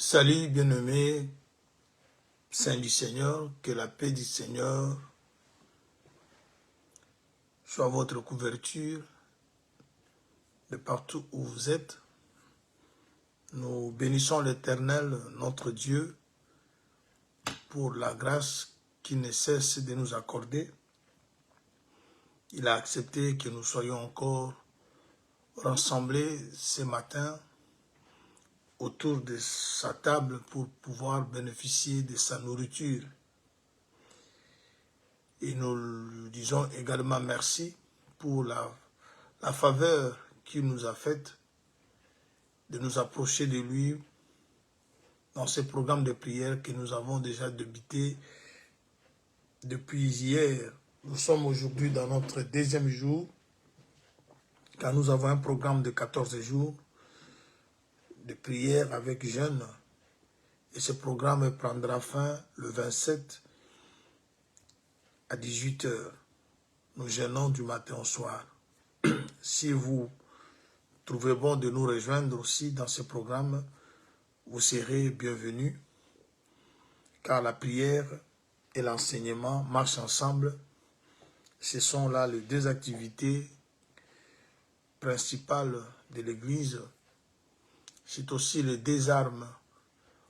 Salut bien-aimés, saints du Seigneur, que la paix du Seigneur soit votre couverture de partout où vous êtes. Nous bénissons l'Éternel, notre Dieu, pour la grâce qu'il ne cesse de nous accorder. Il a accepté que nous soyons encore rassemblés ce matin autour de sa table pour pouvoir bénéficier de sa nourriture. Et nous lui disons également merci pour la faveur qu'il nous a faite de nous approcher de lui dans ce programme de prière que nous avons déjà débuté depuis hier. Nous sommes aujourd'hui dans notre deuxième jour, car nous avons un programme de 14 jours de prière avec jeûne. Et ce programme prendra fin le 27 à 18 h. Nous jeûnons du matin au soir. Si vous trouvez bon de nous rejoindre aussi dans ce programme, vous serez bienvenus, car la prière et l'enseignement marchent ensemble. Ce sont là les deux activités principales de l'Église. C'est aussi les deux armes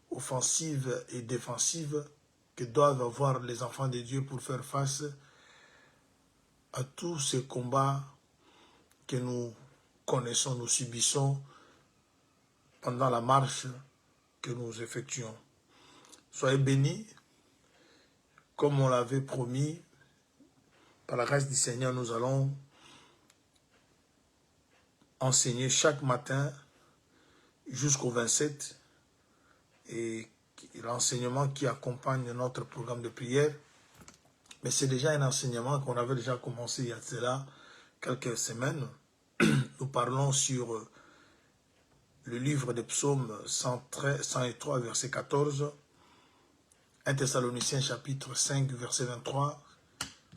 offensives et défensives que doivent avoir les enfants de Dieu pour faire face à tous ces combats que nous connaissons, nous subissons pendant la marche que nous effectuons. Soyez bénis, comme on l'avait promis, par la grâce du Seigneur, nous allons enseigner chaque matin jusqu'au 27 et l'enseignement qui accompagne notre programme de prière. Mais c'est déjà un enseignement qu'on avait déjà commencé il y a cela quelques semaines. Nous parlons sur le livre des psaumes 103, verset 14, 1 Thessaloniciens chapitre 5, verset 23.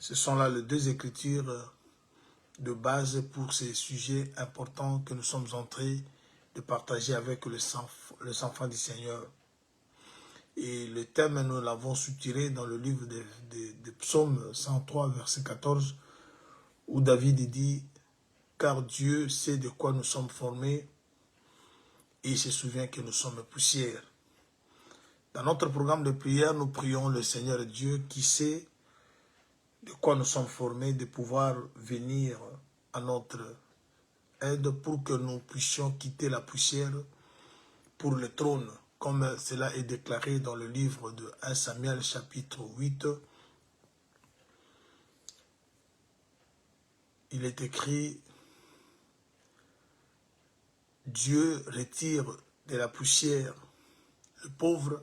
Ce sont là les deux écritures de base pour ces sujets importants que nous sommes en train de partager avec les enfants du Seigneur. Et le thème, nous l'avons soutiré dans le livre des psaumes 103, verset 14, où David dit « Car Dieu sait de quoi nous sommes formés, et il se souvient que nous sommes poussière. » Dans notre programme de prière, nous prions le Seigneur Dieu qui sait de quoi nous sommes formés, de pouvoir venir à notre aide pour que nous puissions quitter la poussière pour le trône, comme cela est déclaré dans le livre de 1 Samuel chapitre 8. Il est écrit « Dieu retire de la poussière le pauvre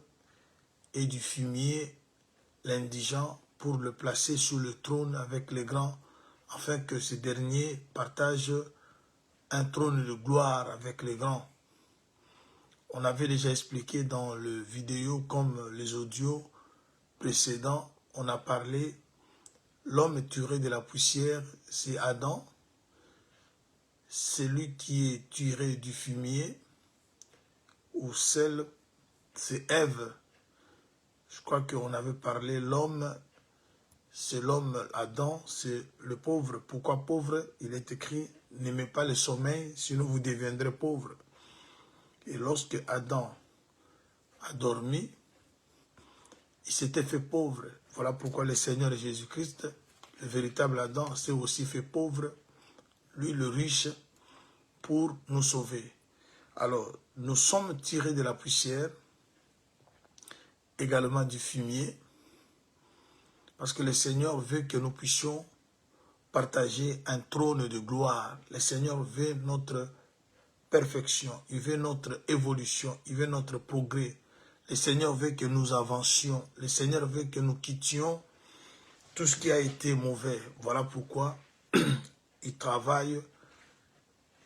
et du fumier l'indigent pour le placer sous le trône avec les grands, afin que ces derniers partagent un trône de gloire avec les grands. » On avait déjà expliqué dans le vidéo comme les audios précédents, on a parlé, l'homme tiré de la poussière, c'est Adam, celui qui est tiré du fumier, ou celle, c'est Ève. Je crois qu'on avait parlé, l'homme, c'est l'homme Adam, c'est le pauvre. Pourquoi pauvre? Il est écrit, n'aimez pas le sommeil, sinon vous deviendrez pauvre. Et lorsque Adam a dormi, il s'était fait pauvre. Voilà pourquoi le Seigneur Jésus-Christ, le véritable Adam, s'est aussi fait pauvre, lui le riche, pour nous sauver. Alors, nous sommes tirés de la poussière, également du fumier, parce que le Seigneur veut que nous puissions partager un trône de gloire. Le Seigneur veut notre perfection, il veut notre évolution, il veut notre progrès. Le Seigneur veut que nous avancions, le Seigneur veut que nous quittions tout ce qui a été mauvais. Voilà pourquoi il travaille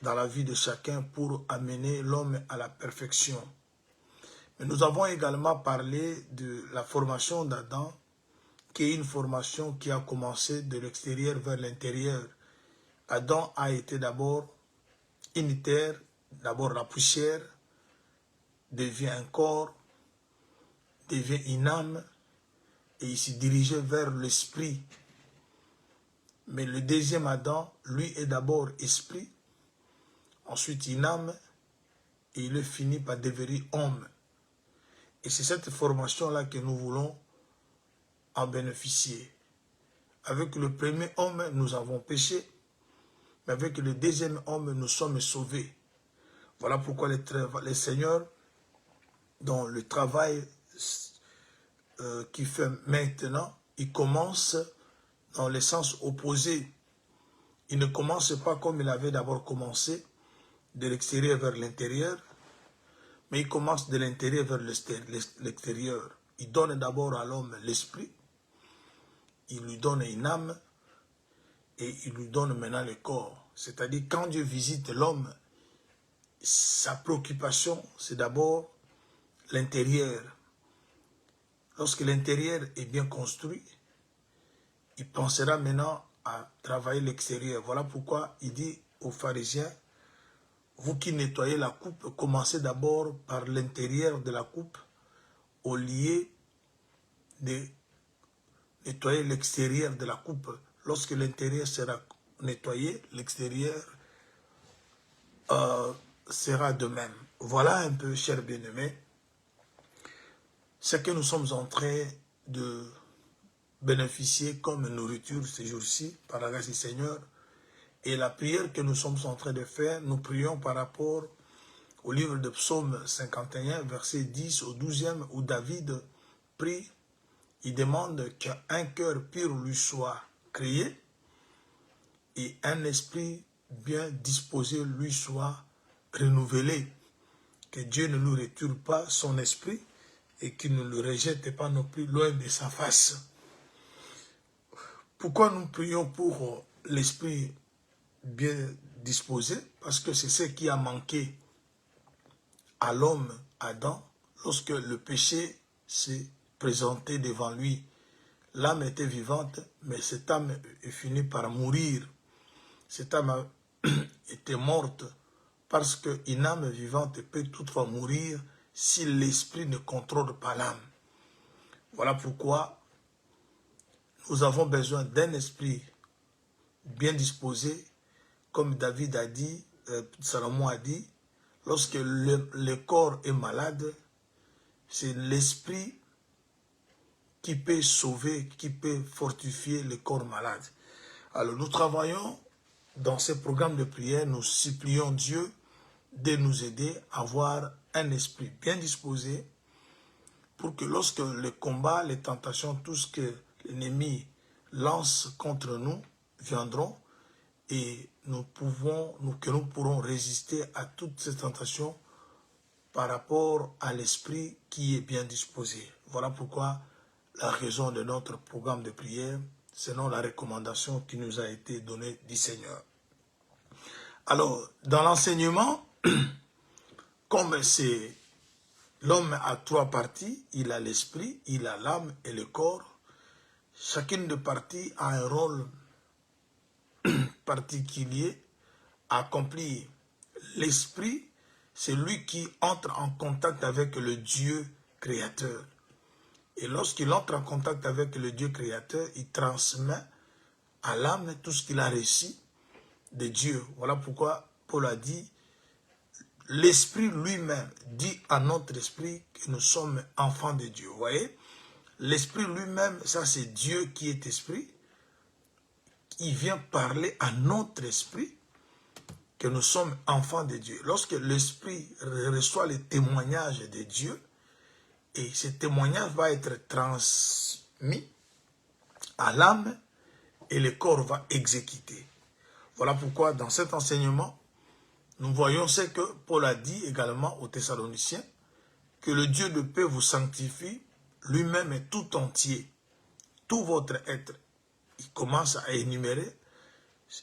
dans la vie de chacun pour amener l'homme à la perfection. Mais nous avons également parlé de la formation d'Adam, qui est une formation qui a commencé de l'extérieur vers l'intérieur. Adam a été d'abord unitaire, d'abord la poussière devient un corps, devient une âme et il s'est dirigé vers l'esprit. Mais le deuxième Adam, lui, est d'abord esprit, ensuite une âme, et il finit par devenir homme. Et c'est cette formation-là que nous voulons en bénéficier. Avec le premier homme, nous avons péché, mais avec le deuxième homme, nous sommes sauvés. Voilà pourquoi les seigneurs, dans le travail qu'il fait maintenant, il commence dans le sens opposé. Il ne commence pas comme il avait d'abord commencé, de l'extérieur vers l'intérieur, mais il commence de l'intérieur vers l'extérieur. Il donne d'abord à l'homme l'esprit, il lui donne une âme, et il lui donne maintenant le corps. C'est-à-dire, quand Dieu visite l'homme, sa préoccupation, c'est d'abord l'intérieur. Lorsque l'intérieur est bien construit, il pensera maintenant à travailler l'extérieur. Voilà pourquoi il dit aux pharisiens, vous qui nettoyez la coupe, commencez d'abord par l'intérieur de la coupe, au lieu de nettoyer l'extérieur de la coupe. Lorsque l'intérieur sera nettoyé, l'extérieur sera de même. Voilà un peu, chers bien-aimés, ce que nous sommes en train de bénéficier comme nourriture ces jours-ci, par la grâce du Seigneur. Et la prière que nous sommes en train de faire, nous prions par rapport au livre de Psaume 51, verset 10 au 12e, où David prie, il demande qu'un cœur pur lui soit créé et un esprit bien disposé lui soit renouvelé. Que Dieu ne nous retire pas son esprit et qu'il ne le rejette pas non plus loin de sa face. Pourquoi nous prions pour l'esprit bien disposé? Parce que c'est ce qui a manqué à l'homme Adam lorsque le péché s'est présenté devant lui. L'âme était vivante, mais cette âme est finie par mourir. Cette âme était morte parce qu'une âme vivante peut toutefois mourir si l'esprit ne contrôle pas l'âme. Voilà pourquoi nous avons besoin d'un esprit bien disposé, comme David a dit, Salomon a dit, lorsque le corps est malade, c'est l'esprit qui peut sauver, qui peut fortifier le corps malade. Alors nous travaillons dans ce programme de prière, nous supplions Dieu de nous aider à avoir un esprit bien disposé pour que lorsque le combat, les tentations, tout ce que l'ennemi lance contre nous viendront et nous pourrons résister à toutes ces tentations par rapport à l'esprit qui est bien disposé. Voilà pourquoi la raison de notre programme de prière, selon la recommandation qui nous a été donnée du Seigneur. Alors, dans l'enseignement, comme c'est l'homme a trois parties, il a l'esprit, il a l'âme et le corps. Chacune des parties a un rôle particulier à accomplir. L'esprit, c'est lui qui entre en contact avec le Dieu créateur. Et lorsqu'il entre en contact avec le Dieu créateur, il transmet à l'âme tout ce qu'il a reçu de Dieu. Voilà pourquoi Paul a dit, l'esprit lui-même dit à notre esprit que nous sommes enfants de Dieu. Vous voyez, l'esprit lui-même, ça c'est Dieu qui est esprit. Il vient parler à notre esprit que nous sommes enfants de Dieu. Lorsque l'esprit reçoit le témoignage de Dieu, et ce témoignage va être transmis à l'âme et le corps va exécuter. Voilà pourquoi dans cet enseignement, nous voyons ce que Paul a dit également aux Thessaloniciens, que le Dieu de paix vous sanctifie lui-même et tout entier, tout votre être. Il commence à énumérer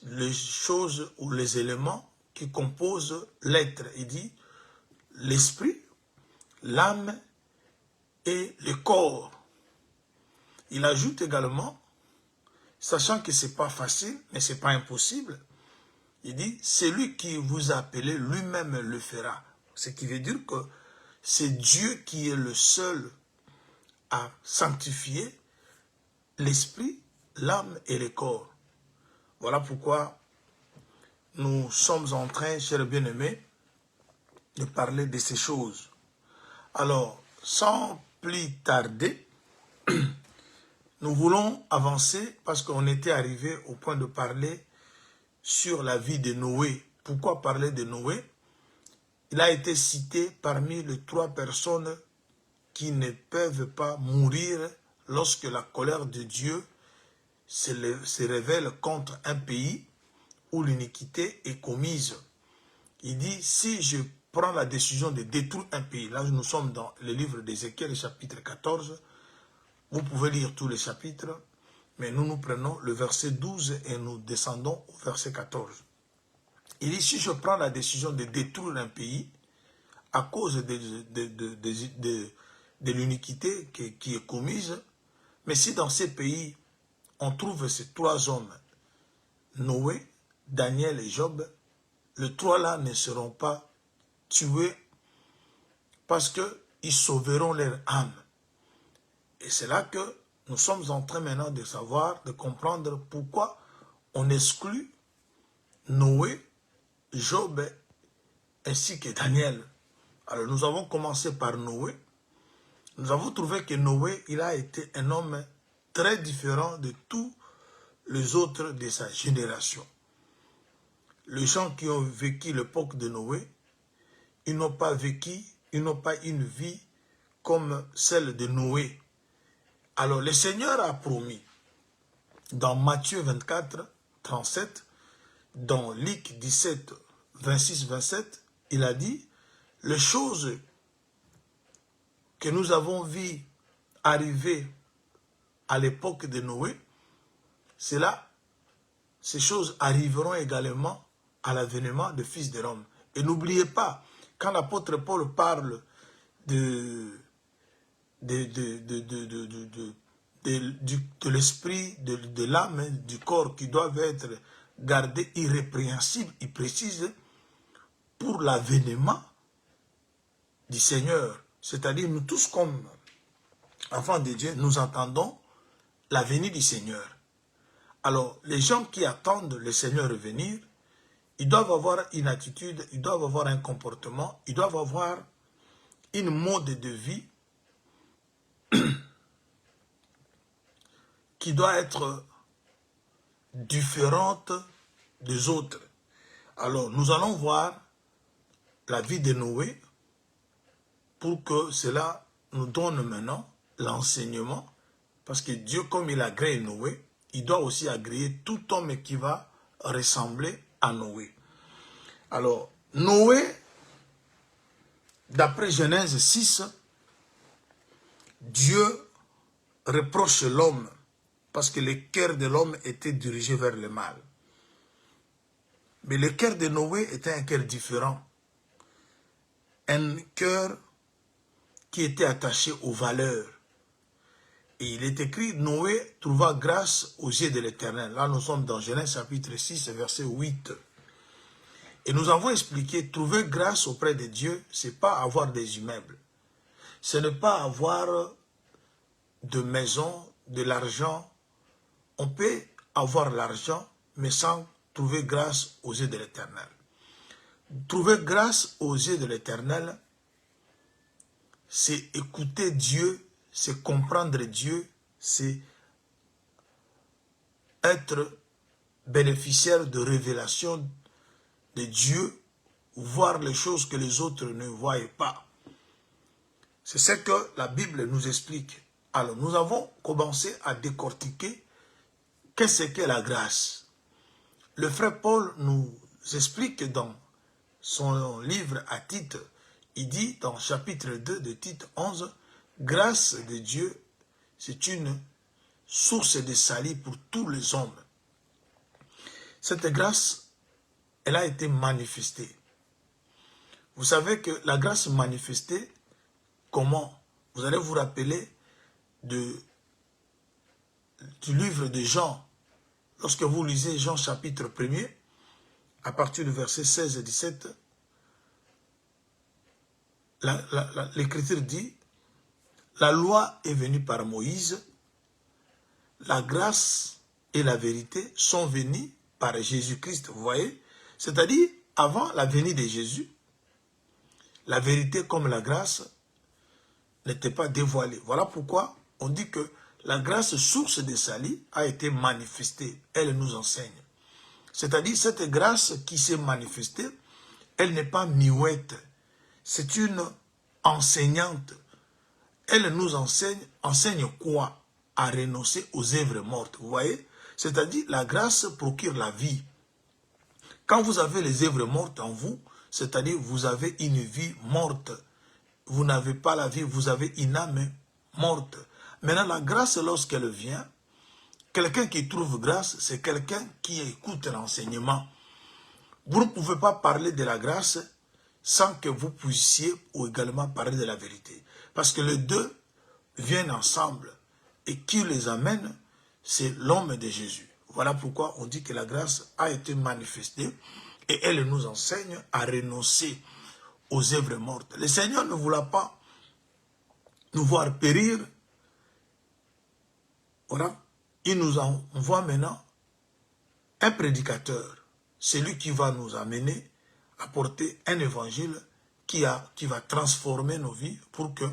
les choses ou les éléments qui composent l'être. Il dit l'esprit, l'âme et le corps. Il ajoute également, sachant que ce n'est pas facile, mais ce n'est pas impossible, il dit, celui qui vous a appelé, lui-même le fera. Ce qui veut dire que c'est Dieu qui est le seul à sanctifier l'esprit, l'âme et le corps. Voilà pourquoi nous sommes en train, chers bien-aimés, de parler de ces choses. Alors, sans plus tarder, nous voulons avancer parce qu'on était arrivé au point de parler sur la vie de Noé. Pourquoi parler de Noé? Il a été cité parmi les 3 personnes qui ne peuvent pas mourir lorsque la colère de Dieu se révèle contre un pays où l'iniquité est commise. Il dit, si je prends la décision de détruire un pays, là nous sommes dans le livre d'Ézéchiel, chapitre 14, vous pouvez lire tous les chapitres, mais nous prenons le verset 12 et nous descendons au verset 14. Il dit, si je prends la décision de détruire un pays à cause de l'iniquité qui est commise, mais si dans ces pays, on trouve ces 3 hommes, Noé, Daniel et Job, les 3 là ne seront pas tués parce qu'ils sauveront leur âme. Et c'est là que nous sommes en train maintenant de savoir, de comprendre pourquoi on exclut Noé, Job ainsi que Daniel. Alors nous avons commencé par Noé. Nous avons trouvé que Noé, il a été un homme très différent de tous les autres de sa génération. Les gens qui ont vécu l'époque de Noé, ils n'ont pas vécu, ils n'ont pas une vie comme celle de Noé. Alors le Seigneur a promis, dans Matthieu 24, 37, dans Luc 17, 26, 27, il a dit, les choses que nous avons vues arriver à l'époque de Noé, ces choses arriveront également à l'avènement du Fils de l'homme. Et n'oubliez pas, quand l'apôtre Paul parle de l'esprit, de l'âme, du corps qui doivent être gardés irrépréhensibles, il précise pour l'avènement du Seigneur. C'est-à-dire nous tous comme enfants de Dieu, nous attendons la venue du Seigneur. Alors les gens qui attendent le Seigneur revenir, ils doivent avoir une attitude, ils doivent avoir un comportement, ils doivent avoir une mode de vie qui doit être différente des autres. Alors, nous allons voir la vie de Noé pour que cela nous donne maintenant l'enseignement. Parce que Dieu, comme il a agréé Noé, il doit aussi agréer tout homme qui va ressembler à Noé. Alors, Noé, d'après Genèse 6, Dieu reproche l'homme parce que le cœur de l'homme était dirigé vers le mal. Mais le cœur de Noé était un cœur différent. Un cœur qui était attaché aux valeurs. Et il est écrit, Noé trouva grâce aux yeux de l'Éternel. Là, nous sommes dans Genèse chapitre 6, verset 8. Et nous avons expliqué, trouver grâce auprès de Dieu, ce n'est pas avoir des immeubles. Ce n'est pas avoir de maison, de l'argent. On peut avoir l'argent, mais sans trouver grâce aux yeux de l'Éternel. Trouver grâce aux yeux de l'Éternel, c'est écouter Dieu, c'est comprendre Dieu, c'est être bénéficiaire de révélation de Dieu, voir les choses que les autres ne voient pas. C'est ce que la Bible nous explique. Alors, nous avons commencé à décortiquer qu'est-ce qu'est la grâce. Le frère Paul nous explique dans son livre à Tite, il dit dans chapitre 2 de Tite 11, « Grâce de Dieu, c'est une source de salut pour tous les hommes. » Cette grâce, elle a été manifestée. Vous savez que la grâce manifestée, comment? Vous allez vous rappeler du livre de Jean. Lorsque vous lisez Jean chapitre 1er, à partir du verset 16 et 17, l'Écriture dit, la loi est venue par Moïse, la grâce et la vérité sont venues par Jésus-Christ, vous voyez? C'est-à-dire, avant la venue de Jésus, la vérité comme la grâce n'était pas dévoilée. Voilà pourquoi on dit que la grâce source de salut a été manifestée. Elle nous enseigne. C'est-à-dire, cette grâce qui s'est manifestée, elle n'est pas muette. C'est une enseignante. Elle nous enseigne quoi? À renoncer aux œuvres mortes. Vous voyez? C'est-à-dire, la grâce procure la vie. Quand vous avez les œuvres mortes en vous, c'est-à-dire, vous avez une vie morte. Vous n'avez pas la vie, vous avez une âme morte. Maintenant, la grâce, lorsqu'elle vient, quelqu'un qui trouve grâce, c'est quelqu'un qui écoute l'enseignement. Vous ne pouvez pas parler de la grâce sans que vous puissiez ou également parler de la vérité. Parce que les deux viennent ensemble. Et qui les amène, c'est l'homme de Jésus. Voilà pourquoi on dit que la grâce a été manifestée et elle nous enseigne à renoncer aux œuvres mortes. Le Seigneur ne voulait pas nous voir périr. Voilà. Il nous envoie maintenant un prédicateur. Celui qui va nous amener à porter un évangile qui va transformer nos vies pour que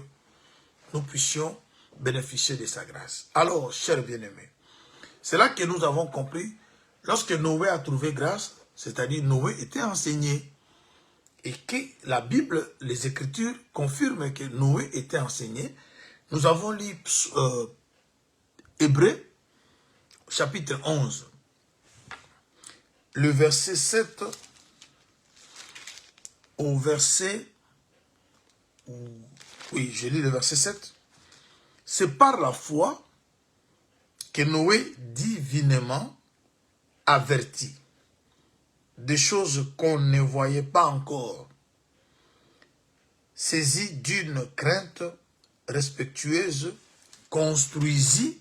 nous puissions bénéficier de sa grâce. Alors, chers bien-aimés, c'est là que nous avons compris, lorsque Noé a trouvé grâce, c'est-à-dire Noé était enseigné, et que la Bible, les Écritures confirment que Noé était enseigné. Nous avons lu Hébreux, chapitre 11, le verset 7 au verset... Oui, je lis le verset 7. C'est par la foi que Noé, divinement averti, des choses qu'on ne voyait pas encore, saisi d'une crainte respectueuse, construisit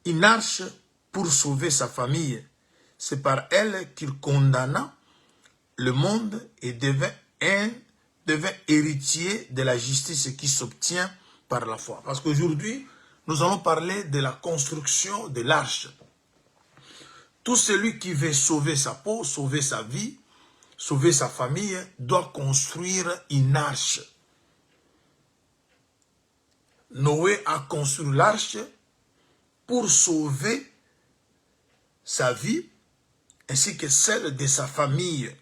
une arche pour sauver sa famille. C'est par elle qu'il condamna le monde et devint héritier de la justice qui s'obtient par la foi. Parce qu'aujourd'hui, nous allons parler de la construction de l'arche. Tout celui qui veut sauver sa peau, sauver sa vie, sauver sa famille, doit construire une arche. Noé a construit l'arche pour sauver sa vie ainsi que celle de sa famille.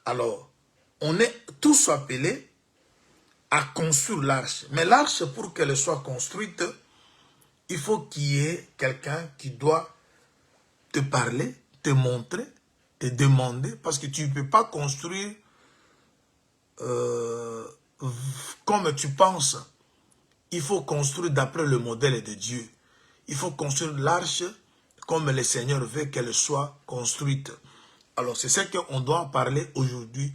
Alors, on est tous appelés à construire l'arche. Mais l'arche, pour qu'elle soit construite, il faut qu'il y ait quelqu'un qui doit te parler, te montrer, te demander, parce que tu ne peux pas construire comme tu penses. Il faut construire d'après le modèle de Dieu. Il faut construire l'arche comme le Seigneur veut qu'elle soit construite. Alors c'est ce qu'on doit parler aujourd'hui,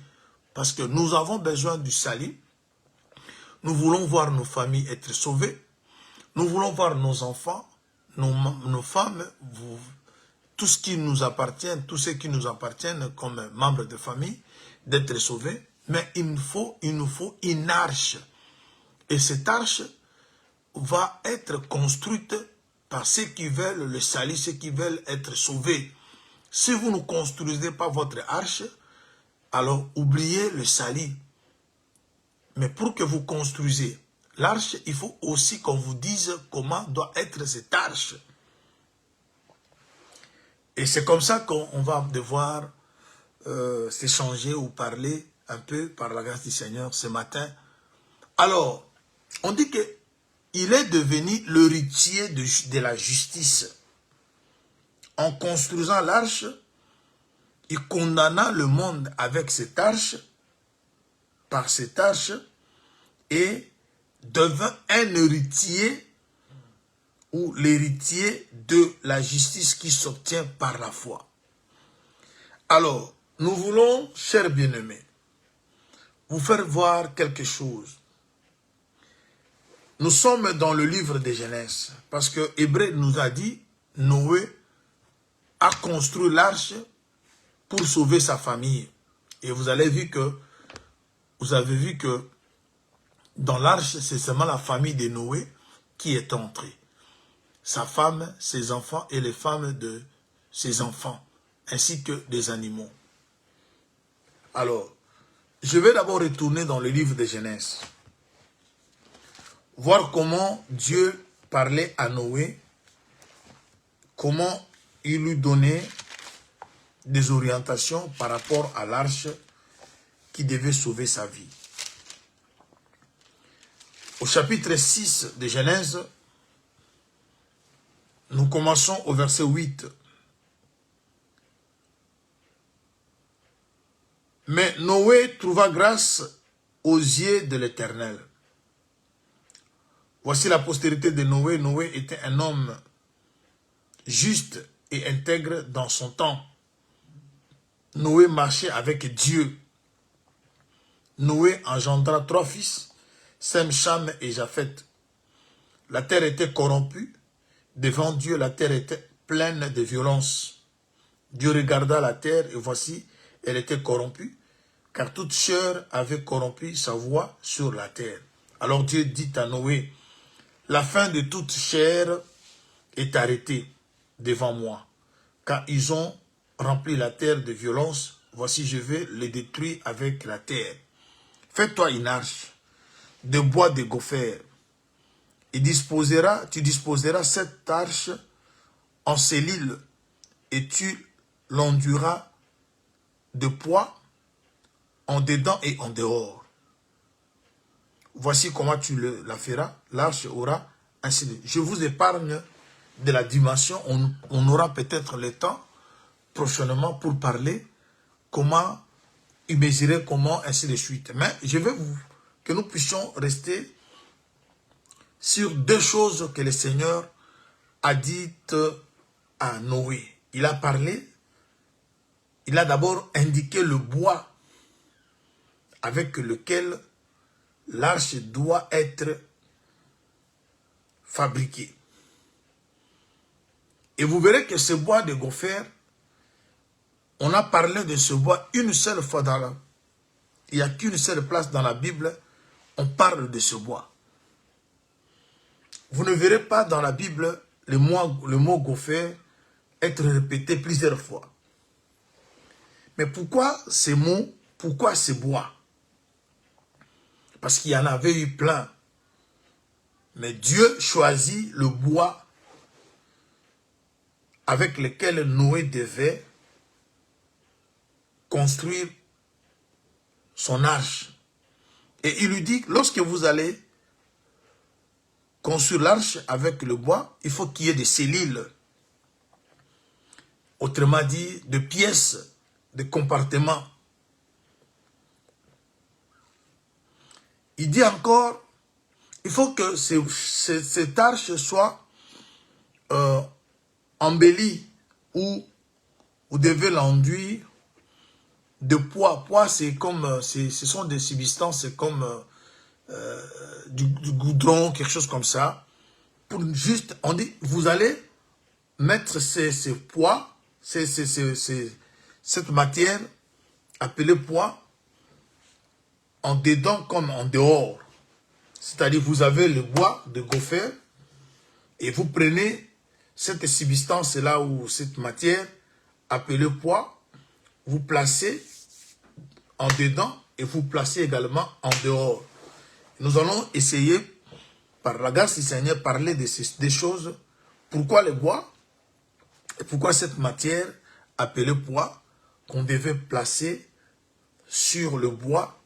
parce que nous avons besoin du salut. Nous voulons voir nos familles être sauvées. Nous voulons voir nos enfants, nos femmes, tout ce qui nous appartient, tous ceux qui nous appartiennent comme membres de famille, d'être sauvés. Mais il nous faut une arche. Et cette arche va être construite par ceux qui veulent le salut, ceux qui veulent être sauvés. Si vous ne construisez pas votre arche, alors oubliez le salut. Mais pour que vous construisez l'arche, il faut aussi qu'on vous dise comment doit être cette arche. Et c'est comme ça qu'on va devoir s'échanger ou parler un peu par la grâce du Seigneur ce matin. Alors, on dit qu'il est devenu l'héritier de la justice. En construisant l'arche, il condamna le monde avec cette arche, par cette arche, et devint un héritier ou l'héritier de la justice qui s'obtient par la foi. Alors, nous voulons, chers bien-aimés, vous faire voir quelque chose. Nous sommes dans le livre de Genèse, parce que Hébreu nous a dit, Noé a construit l'arche pour sauver sa famille. Et vous avez vu que Dans l'arche, c'est seulement la famille de Noé qui est entrée. Sa femme, ses enfants et les femmes de ses enfants, ainsi que des animaux. Alors, je vais d'abord retourner dans le livre de Genèse. Voir comment Dieu parlait à Noé, comment il lui donnait des orientations par rapport à l'arche qui devait sauver sa vie. Au chapitre 6 de Genèse, nous commençons au verset 8. Mais Noé trouva grâce aux yeux de l'Éternel. Voici la postérité de Noé. Noé était un homme juste et intègre dans son temps. Noé marchait avec Dieu. Noé engendra 3 fils, Sem, Cham et Japheth. La terre était corrompue. Devant Dieu, la terre était pleine de violence. Dieu regarda la terre et voici, elle était corrompue, car toute chair avait corrompu sa voie sur la terre. Alors Dieu dit à Noé, la fin de toute chair est arrêtée devant moi, car ils ont rempli la terre de violence. Voici, je vais les détruire avec la terre. Fais-toi une arche de bois de gopher. Tu disposeras cette arche en cellule et tu l'enduras de poids en dedans et en dehors. Voici comment tu la feras. L'arche aura un cellule. Je vous épargne de la dimension. On aura peut-être le temps prochainement pour parler comment mesurer, comment, ainsi de suite. Mais je veux que nous puissions rester sur 2 choses que le Seigneur a dites à Noé. Il a parlé, il a d'abord indiqué le bois avec lequel l'arche doit être fabriquée. Et vous verrez que ce bois de gopher, on a parlé de ce bois une seule fois il n'y a qu'une seule place dans la Bible, on parle de ce bois. Vous ne verrez pas dans la Bible le mot gopher être répété plusieurs fois. Mais pourquoi ces mots, pourquoi ces bois? Parce qu'il y en avait eu plein. Mais Dieu choisit le bois avec lequel Noé devait construire son arche. Et il lui dit, lorsque vous allez construire l'arche avec le bois, il faut qu'il y ait des cellules. Autrement dit, de pièces, de compartiments. Il dit encore, il faut que cette arche soit embellie ou vous devez l'enduire de poids. Poids, c'est comme, ce sont des substances comme du goudron, quelque chose comme ça. Pour juste, on dit, vous allez mettre ces poids, cette matière appelée poids, en dedans comme en dehors. C'est-à-dire, vous avez le bois de gopher et vous prenez cette substance-là ou cette matière appelée poids, vous placez en dedans et vous placez également en dehors. Nous allons essayer, par la grâce du Seigneur, parler des choses. Pourquoi le bois et pourquoi cette matière appelée poids qu'on devait placer sur le bois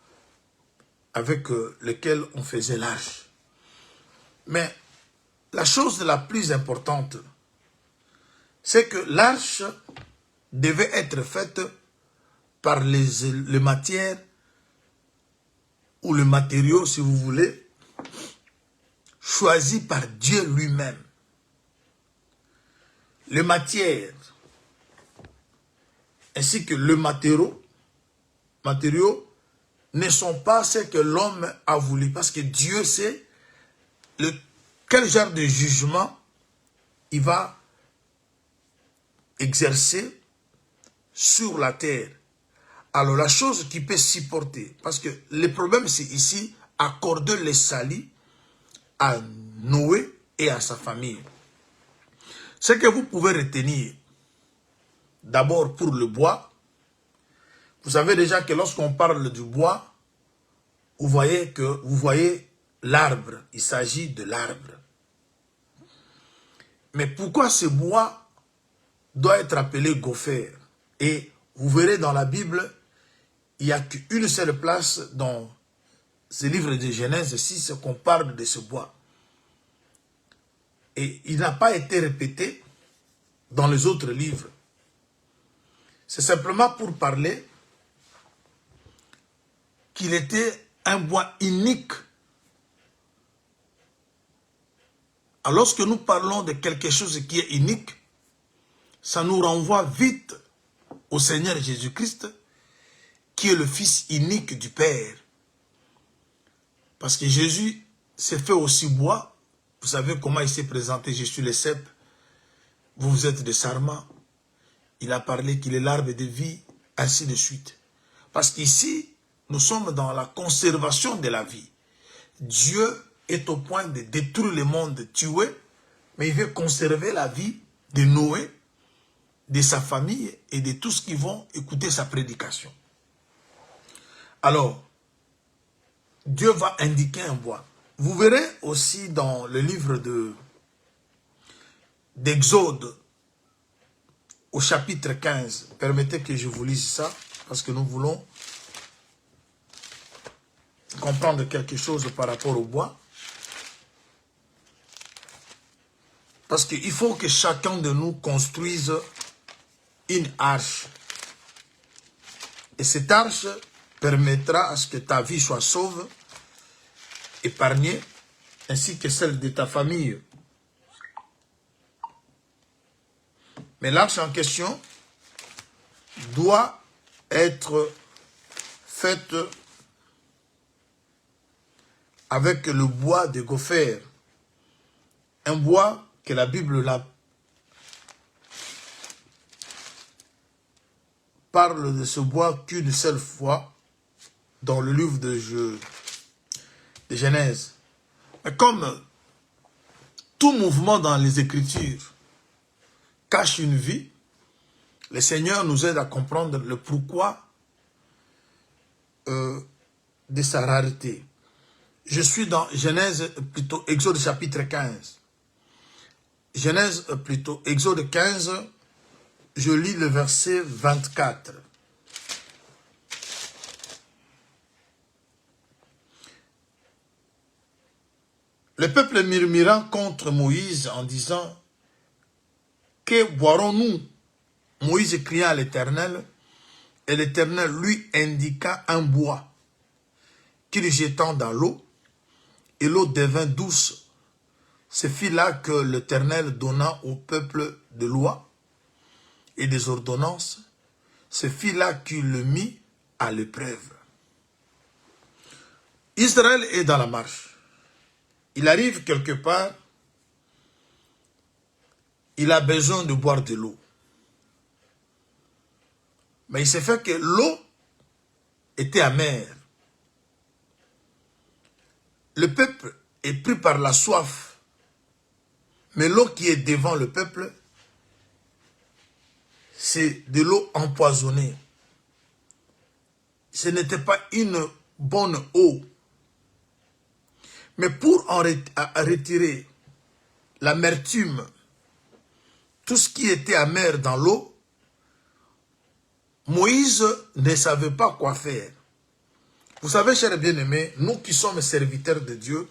avec lequel on faisait l'arche. Mais la chose la plus importante, c'est que l'arche devait être faite par les matières ou le matériau, si vous voulez, choisi par Dieu lui-même. Les matières ainsi que le matériau ne sont pas ce que l'homme a voulu. Parce que Dieu sait quel genre de jugement il va exercer sur la terre. Alors la chose qui peut supporter, parce que le problème c'est ici, accordé le salut à Noé et à sa famille. Ce que vous pouvez retenir, d'abord pour le bois, vous savez déjà que lorsqu'on parle du bois, vous voyez l'arbre, il s'agit de l'arbre. Mais pourquoi ce bois doit être appelé gopher? Et vous verrez dans la Bible, il n'y a qu'une seule place dans ce livre de Genèse 6 qu'on parle de ce bois. Et il n'a pas été répété dans les autres livres. C'est simplement pour parler qu'il était un bois unique. Alors, lorsque nous parlons de quelque chose qui est unique, ça nous renvoie vite au Seigneur Jésus-Christ, qui est le Fils unique du Père. Parce que Jésus s'est fait aussi bois. Vous savez comment il s'est présenté: je suis le cep, vous êtes des sarments. Il a parlé qu'il est l'arbre de vie, ainsi de suite. Parce qu'ici, nous sommes dans la conservation de la vie. Dieu est au point de détruire le monde, tuer, mais il veut conserver la vie de Noé, de sa famille et de tous qui vont écouter sa prédication. Alors, Dieu va indiquer un bois. Vous verrez aussi dans le livre d'Exode, au chapitre 15, permettez que je vous lise ça, parce que nous voulons comprendre quelque chose par rapport au bois. Parce qu'il faut que chacun de nous construise une arche. Et cette arche permettra à ce que ta vie soit sauve, épargnée, ainsi que celle de ta famille. Mais l'arche en question doit être faite avec le bois de gopher. Un bois que la Bible parle de ce bois qu'une seule fois dans le livre de Genèse. Mais comme tout mouvement dans les Écritures cache une vie, le Seigneur nous aide à comprendre le pourquoi de sa rareté. Je suis dans Exode chapitre 15. Exode 15, je lis le verset 24. Le peuple murmura contre Moïse en disant: que boirons-nous? Moïse cria à l'Éternel, et l'Éternel lui indiqua un bois qu'il jetant dans l'eau, et l'eau devint douce. Ce fut là que l'Éternel donna au peuple des lois et des ordonnances. Ce fut là qu'il le mit à l'épreuve. Israël est dans la marche. Il arrive quelque part, il a besoin de boire de l'eau. Mais il s'est fait que l'eau était amère. Le peuple est pris par la soif. Mais l'eau qui est devant le peuple, c'est de l'eau empoisonnée. Ce n'était pas une bonne eau. Mais pour en retirer l'amertume, tout ce qui était amer dans l'eau, Moïse ne savait pas quoi faire. Vous savez, chers bien-aimés, nous qui sommes serviteurs de Dieu,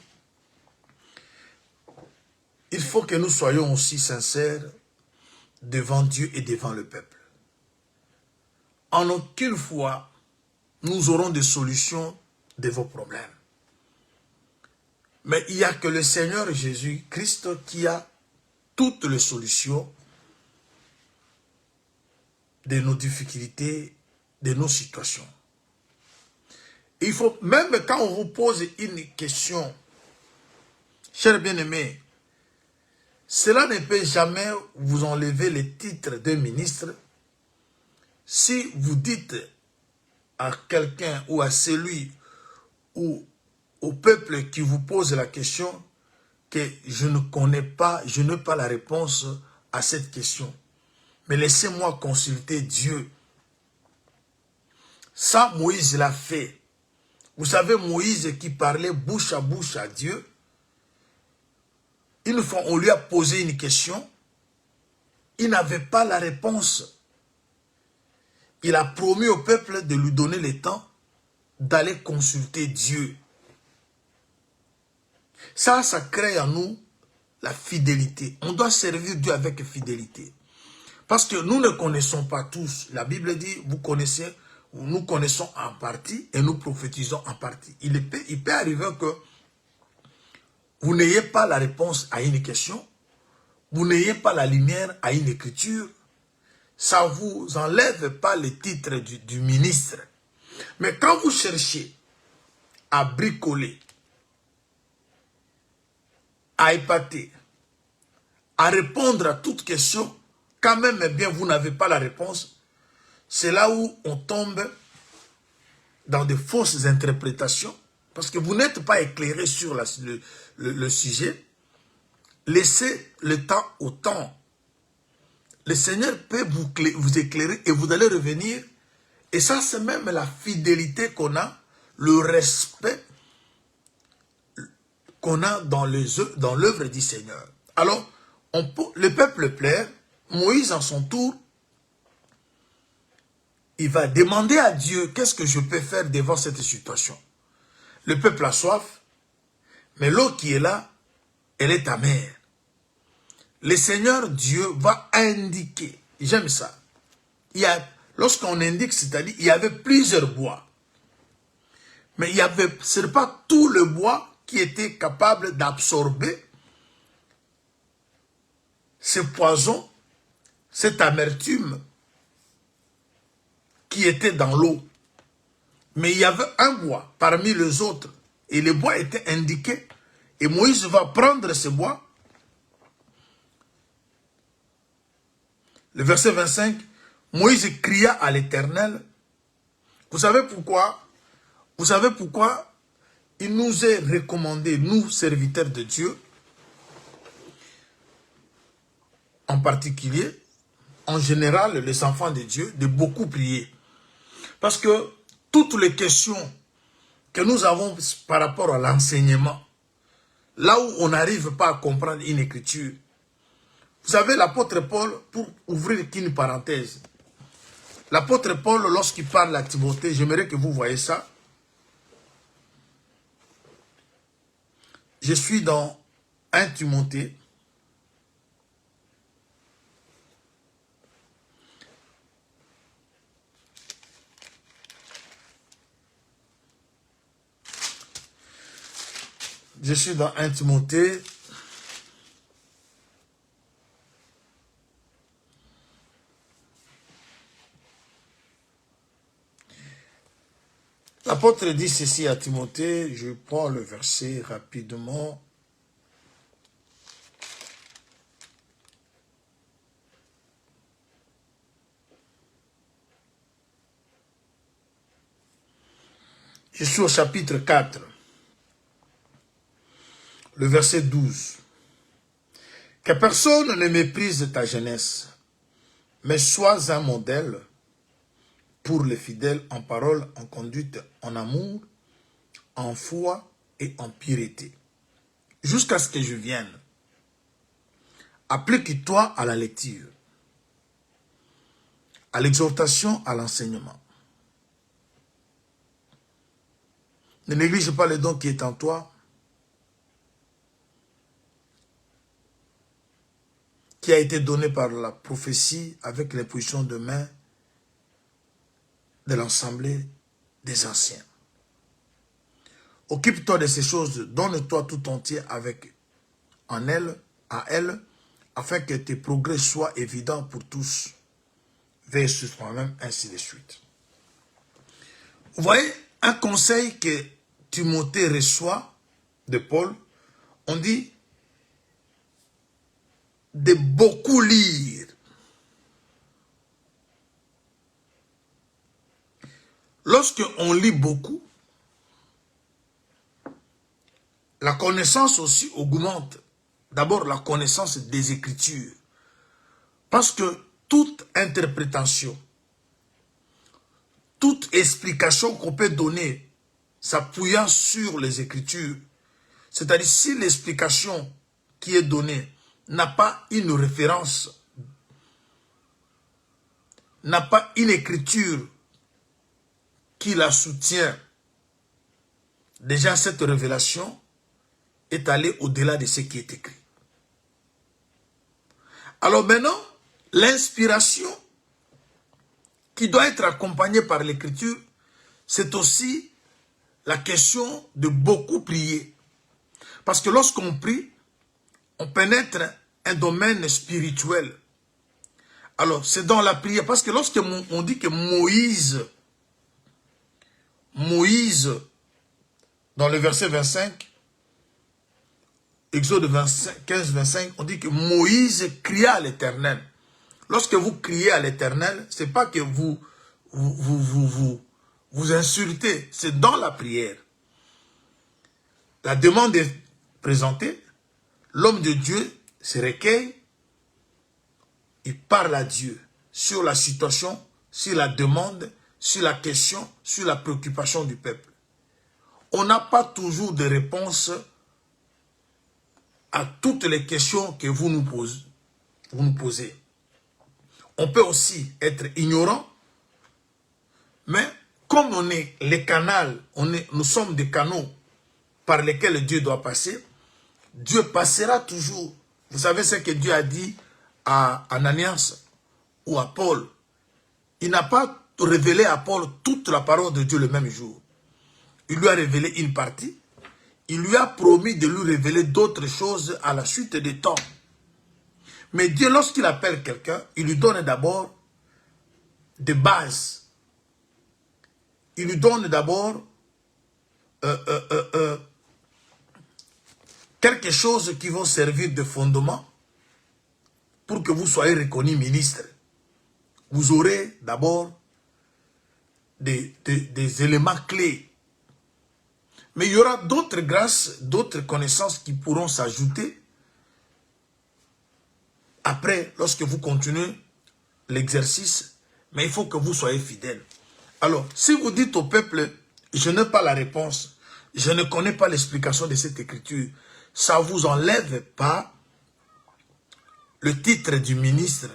il faut que nous soyons aussi sincères devant Dieu et devant le peuple. En aucune fois, nous aurons des solutions de vos problèmes. Mais il n'y a que le Seigneur Jésus-Christ qui a toutes les solutions de nos difficultés, de nos situations. Il faut, même quand on vous pose une question, chers bien-aimés, cela ne peut jamais vous enlever le titre de ministre si vous dites à quelqu'un ou à celui ou au peuple qui vous pose la question que je ne connais pas, je n'ai pas la réponse à cette question. Mais laissez-moi consulter Dieu. Ça, Moïse l'a fait. Vous savez, Moïse qui parlait bouche à Dieu, une fois on lui a posé une question, il n'avait pas la réponse. Il a promis au peuple de lui donner le temps d'aller consulter Dieu. Ça crée en nous la fidélité. On doit servir Dieu avec fidélité. Parce que nous ne connaissons pas tous. La Bible dit, vous connaissez, nous connaissons en partie et nous prophétisons en partie. Il peut arriver que vous n'ayez pas la réponse à une question, vous n'ayez pas la lumière à une écriture, ça ne vous enlève pas le titre du ministre. Mais quand vous cherchez à bricoler, à épater, à répondre à toute question, quand même eh bien vous n'avez pas la réponse, c'est là où on tombe dans de fausses interprétations, parce que vous n'êtes pas éclairé sur le sujet. Laissez le temps au temps. Le Seigneur peut vous éclairer et vous allez revenir. Et ça, c'est même la fidélité qu'on a, le respect qu'on a dans l'œuvre du Seigneur. Alors, le peuple pleure, Moïse en son tour, il va demander à Dieu, qu'est-ce que je peux faire devant cette situation? Le peuple a soif, mais l'eau qui est là, elle est amère. Le Seigneur Dieu va indiquer, j'aime ça, lorsqu'on indique, c'est-à-dire, il y avait plusieurs bois. Mais ce n'est pas tout le bois qui était capable d'absorber ce poison, cette amertume qui était dans l'eau. Mais il y avait un bois parmi les autres. Et le bois était indiqué. Et Moïse va prendre ce bois. Le verset 25, Moïse cria à l'Éternel. Vous savez pourquoi? Vous savez pourquoi il nous est recommandé, nous, serviteurs de Dieu, en particulier, en général, les enfants de Dieu, de beaucoup prier. Parce que toutes les questions que nous avons par rapport à l'enseignement, là où on n'arrive pas à comprendre une écriture, vous savez, l'apôtre Paul, pour ouvrir une parenthèse, l'apôtre Paul, lorsqu'il parle à Timothée, j'aimerais que vous voyez ça. Je suis dans 1 Timothée. Je suis dans 1 Timothée. L'apôtre dit ceci à Timothée, je prends le verset rapidement. Je suis au chapitre 4, le verset 12. Que personne ne méprise ta jeunesse, mais sois un modèle pour les fidèles en parole, en conduite, en amour, en foi et en pureté. Jusqu'à ce que je vienne. Applique-toi à la lecture, à l'exhortation, à l'enseignement. Ne néglige pas le don qui est en toi, qui a été donné par la prophétie avec l'imposition de main de l'assemblée des anciens. Occupe-toi de ces choses, donne-toi tout entier à elle, afin que tes progrès soient évidents pour tous. Veille sur toi-même, ainsi de suite. Vous voyez, un conseil que Timothée reçoit de Paul, on dit de beaucoup lire. Lorsque on lit beaucoup, la connaissance aussi augmente. D'abord, la connaissance des Écritures. Parce que toute interprétation, toute explication qu'on peut donner, s'appuyant sur les Écritures, c'est-à-dire si l'explication qui est donnée n'a pas une référence, n'a pas une écriture qui la soutient, déjà cette révélation est allée au-delà de ce qui est écrit. Alors maintenant, l'inspiration qui doit être accompagnée par l'écriture, c'est aussi la question de beaucoup prier. Parce que lorsqu'on prie, on pénètre un domaine spirituel. Alors, c'est dans la prière. Parce que lorsqu'on dit que Moïse, dans le verset 25, Exode 15-25, on dit que Moïse cria à l'Éternel. Lorsque vous criez à l'Éternel, ce n'est pas que vous insultez, c'est dans la prière. La demande est présentée, l'homme de Dieu se recueille, il parle à Dieu sur la situation, sur la demande, sur la question, sur la préoccupation du peuple. On n'a pas toujours de réponse à toutes les questions que vous nous posez. On peut aussi être ignorant, mais comme on est les canaux, nous sommes des canaux par lesquels Dieu doit passer, Dieu passera toujours. Vous savez ce que Dieu a dit à Ananias ou à Paul. Il n'a pas révélé à Paul toute la parole de Dieu le même jour. Il lui a révélé une partie. Il lui a promis de lui révéler d'autres choses à la suite des temps. Mais Dieu, lorsqu'il appelle quelqu'un, il lui donne d'abord des bases. Il lui donne d'abord quelque chose qui va servir de fondement pour que vous soyez reconnu ministre. Vous aurez d'abord des éléments clés. Mais il y aura d'autres grâces, d'autres connaissances qui pourront s'ajouter après, lorsque vous continuez l'exercice. Mais il faut que vous soyez fidèle. Alors, si vous dites au peuple, je n'ai pas la réponse, je ne connais pas l'explication de cette écriture, ça ne vous enlève pas le titre du ministre.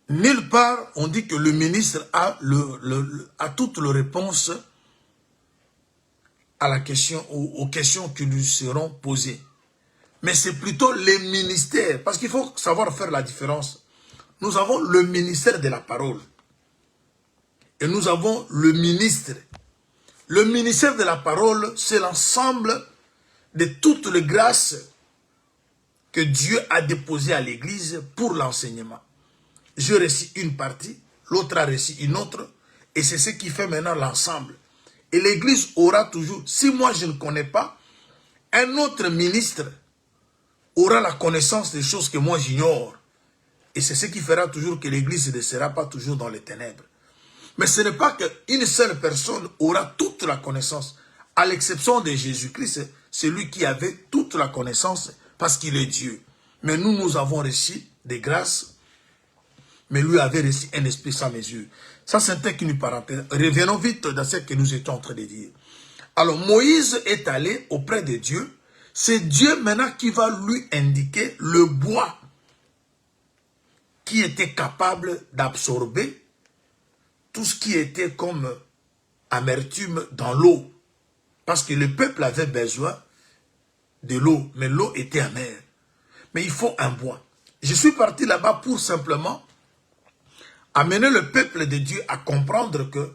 Nulle part, on dit que le ministre a toutes les réponses à la question, aux questions qui lui seront posées. Mais c'est plutôt les ministères, parce qu'il faut savoir faire la différence. Nous avons le ministère de la parole. Et nous avons le ministre. Le ministère de la parole, c'est l'ensemble de toutes les grâces que Dieu a déposées à l'Église pour l'enseignement. Je récite une partie, l'autre a récit une autre, et c'est ce qui fait maintenant l'ensemble. Et l'Église aura toujours, si moi je ne connais pas, un autre ministre aura la connaissance des choses que moi j'ignore. Et c'est ce qui fera toujours que l'Église ne sera pas toujours dans les ténèbres. Mais ce n'est pas qu'une seule personne aura toute la connaissance. À l'exception de Jésus-Christ, c'est lui qui avait toute la connaissance parce qu'il est Dieu. Mais nous avons reçu des grâces, mais lui avait reçu un esprit sans mesure. Ça, c'était qu'une parenthèse. Revenons vite dans ce que nous étions en train de dire. Alors, Moïse est allé auprès de Dieu. C'est Dieu maintenant qui va lui indiquer le bois qui était capable d'absorber tout ce qui était comme amertume dans l'eau. Parce que le peuple avait besoin de l'eau, mais l'eau était amère. Mais il faut un bois. Je suis parti là-bas pour simplement amener le peuple de Dieu à comprendre que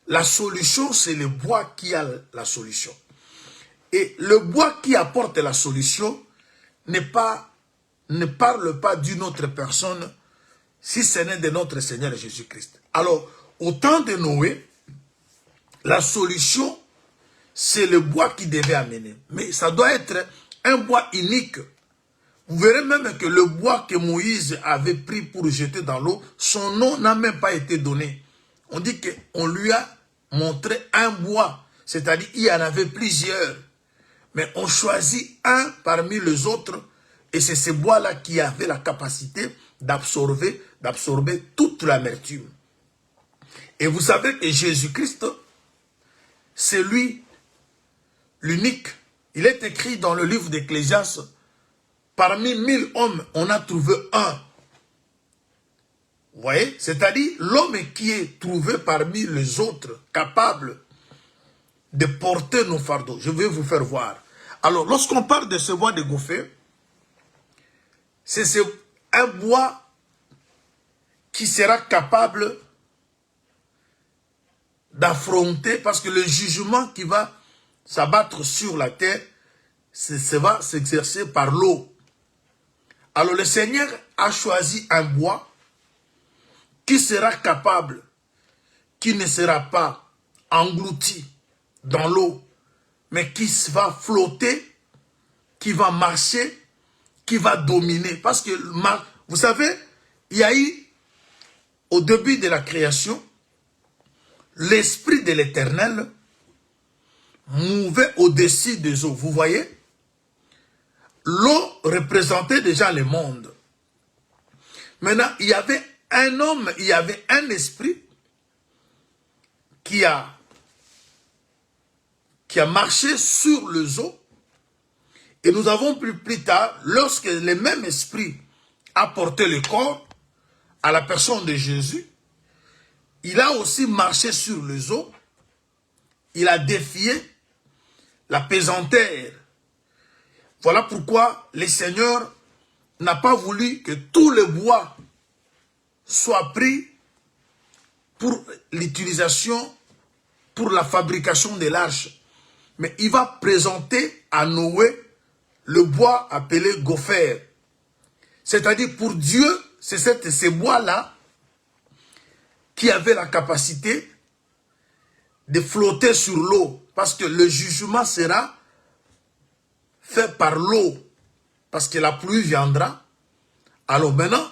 la solution, c'est le bois qui a la solution. Et le bois qui apporte la solution ne parle pas d'une autre personne si ce n'est de notre Seigneur Jésus-Christ. Alors, au temps de Noé, la solution, c'est le bois qui devait amener. Mais ça doit être un bois unique. Vous verrez même que le bois que Moïse avait pris pour jeter dans l'eau, son nom n'a même pas été donné. On dit qu'on lui a montré un bois, c'est-à-dire qu'il y en avait plusieurs. Mais on choisit un parmi les autres, et c'est ce bois-là qui avait la capacité d'absorber toute l'amertume. Et vous savez que Jésus-Christ, c'est lui, l'unique. Il est écrit dans le livre d'Ecclésiaste, parmi 1000 hommes, on a trouvé un. Vous voyez? C'est-à-dire l'homme qui est trouvé parmi les autres, capable de porter nos fardeaux. Je vais vous faire voir. Alors, lorsqu'on parle de ce bois de gofé, c'est un bois qui sera capable d'affronter, parce que le jugement qui va s'abattre sur la terre, ça va s'exercer par l'eau. Alors le Seigneur a choisi un bois qui sera capable, qui ne sera pas englouti dans l'eau, mais qui va flotter, qui va marcher, qui va dominer. Parce que, vous savez, il y a eu, au début de la création, l'Esprit de l'Éternel mouvait au-dessus des eaux. Vous voyez? L'eau représentait déjà le monde. Maintenant, il y avait un homme, il y avait un esprit qui a marché sur les eaux. Et nous avons plus tard, lorsque le même esprit a porté le corps à la personne de Jésus, il a aussi marché sur les eaux. Il a défié la pesanteur. Voilà pourquoi le Seigneur n'a pas voulu que tout le bois soit pris pour l'utilisation, pour la fabrication de l'arche. Mais il va présenter à Noé le bois appelé gopher. C'est-à-dire pour Dieu, c'est ce bois-là qui avait la capacité de flotter sur l'eau. Parce que le jugement sera fait par l'eau. Parce que la pluie viendra. Alors maintenant,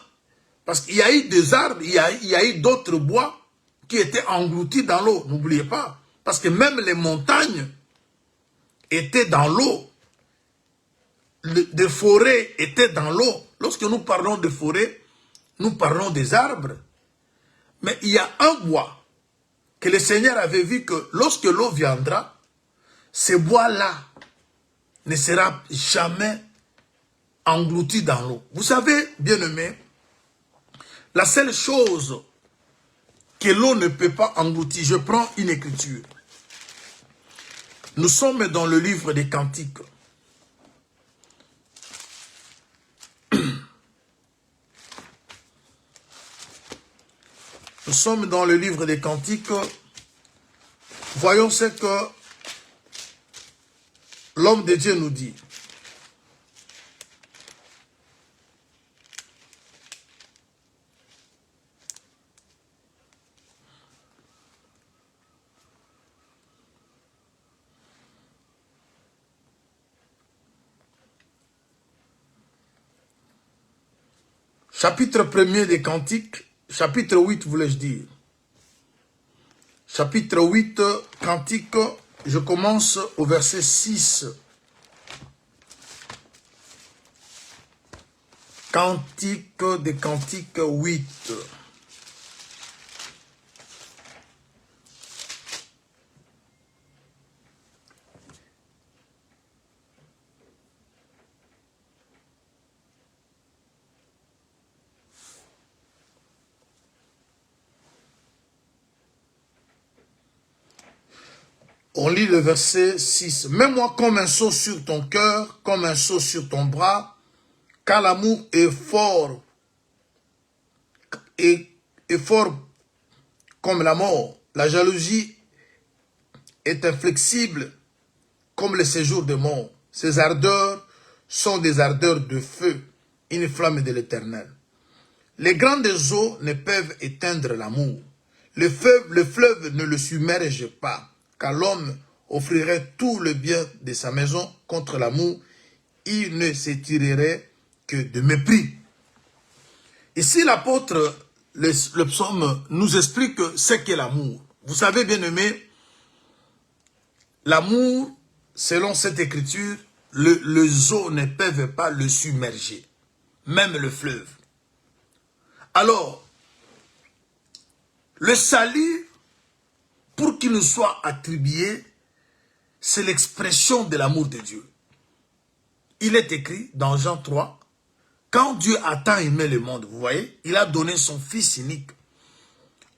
parce qu'il y a eu des arbres, il y a eu d'autres bois qui étaient engloutis dans l'eau. N'oubliez pas. Parce que même les montagnes étaient dans l'eau. Des forêts étaient dans l'eau. Lorsque nous parlons de forêts, nous parlons des arbres. Mais il y a un bois que le Seigneur avait vu que lorsque l'eau viendra, ce bois-là ne sera jamais englouti dans l'eau. Vous savez, bien-aimés, la seule chose que l'eau ne peut pas engloutir, je prends une écriture. Nous sommes dans le livre des Cantiques. Nous sommes dans le livre des Cantiques. Voyons ce que l'homme de Dieu nous dit. Chapitre 1er des Cantiques, chapitre 8, voulais-je dire. Chapitre 8, Cantique, je commence au verset 6. Cantique des Cantiques 8. On lit le verset 6. Mets-moi comme un sceau sur ton cœur, comme un sceau sur ton bras, car l'amour est fort, et fort comme la mort. La jalousie est inflexible comme le séjour de mort. Ses ardeurs sont des ardeurs de feu, une flamme de l'Éternel. Les grandes eaux ne peuvent éteindre l'amour. Le fleuve ne le submerge pas. Car l'homme offrirait tout le bien de sa maison contre l'amour, il ne s'étirerait que de mépris. Ici, l'apôtre, le psaume, nous explique ce qu'est l'amour. Vous savez, bien aimé, l'amour, selon cette écriture, les eaux ne peuvent pas le submerger, même le fleuve. Alors, le salut, pour qu'il nous soit attribué, c'est l'expression de l'amour de Dieu. Il est écrit dans Jean 3, quand Dieu a tant aimé le monde, vous voyez, il a donné son Fils unique,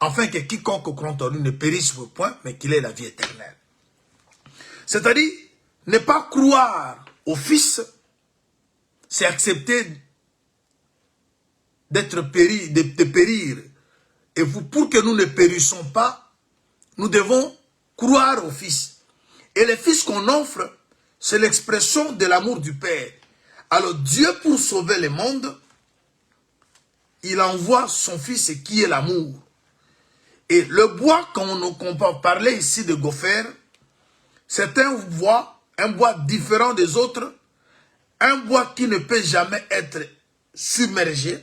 afin que quiconque croit en lui ne périsse point, mais qu'il ait la vie éternelle. C'est-à-dire, ne pas croire au Fils, c'est accepter de périr. Et pour que nous ne périssons pas, nous devons croire au Fils. Et le Fils qu'on offre, c'est l'expression de l'amour du Père. Alors Dieu, pour sauver le monde, il envoie son Fils qui est l'amour. Et le bois, quand on peut parler ici de gopher, c'est un bois différent des autres, un bois qui ne peut jamais être submergé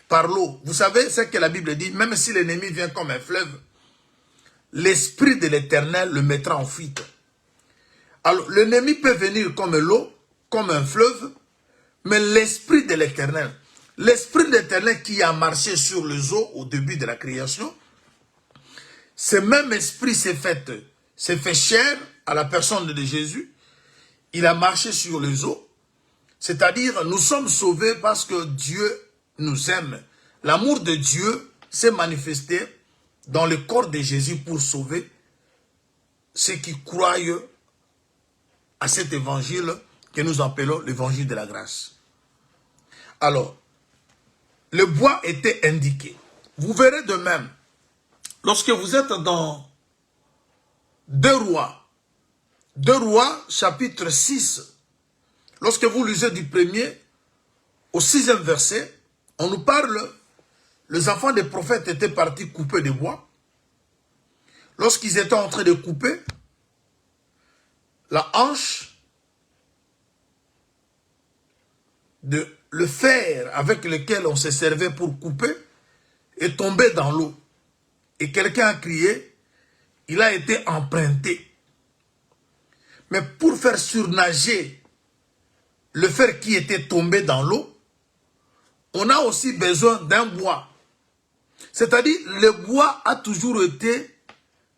par l'eau. Vous savez ce que la Bible dit, même si l'ennemi vient comme un fleuve, l'Esprit de l'Éternel le mettra en fuite. Alors, l'ennemi peut venir comme l'eau, comme un fleuve, mais l'Esprit de l'Éternel, l'Esprit de l'Éternel qui a marché sur les eaux au début de la création, ce même esprit s'est fait chair à la personne de Jésus. Il a marché sur les eaux. C'est-à-dire, nous sommes sauvés parce que Dieu nous aime. L'amour de Dieu s'est manifesté dans le corps de Jésus pour sauver ceux qui croient à cet évangile que nous appelons l'évangile de la grâce. Alors, le bois était indiqué. Vous verrez de même, lorsque vous êtes dans 2 Rois, chapitre 6, lorsque vous lisez du 1er au 6e verset, on nous parle, les enfants des prophètes étaient partis couper des bois. Lorsqu'ils étaient en train de couper, la hanche de le fer avec lequel on se servait pour couper est tombée dans l'eau. Et quelqu'un a crié, il a été emprunté. Mais pour faire surnager le fer qui était tombé dans l'eau, on a aussi besoin d'un bois. C'est-à-dire, le bois a toujours été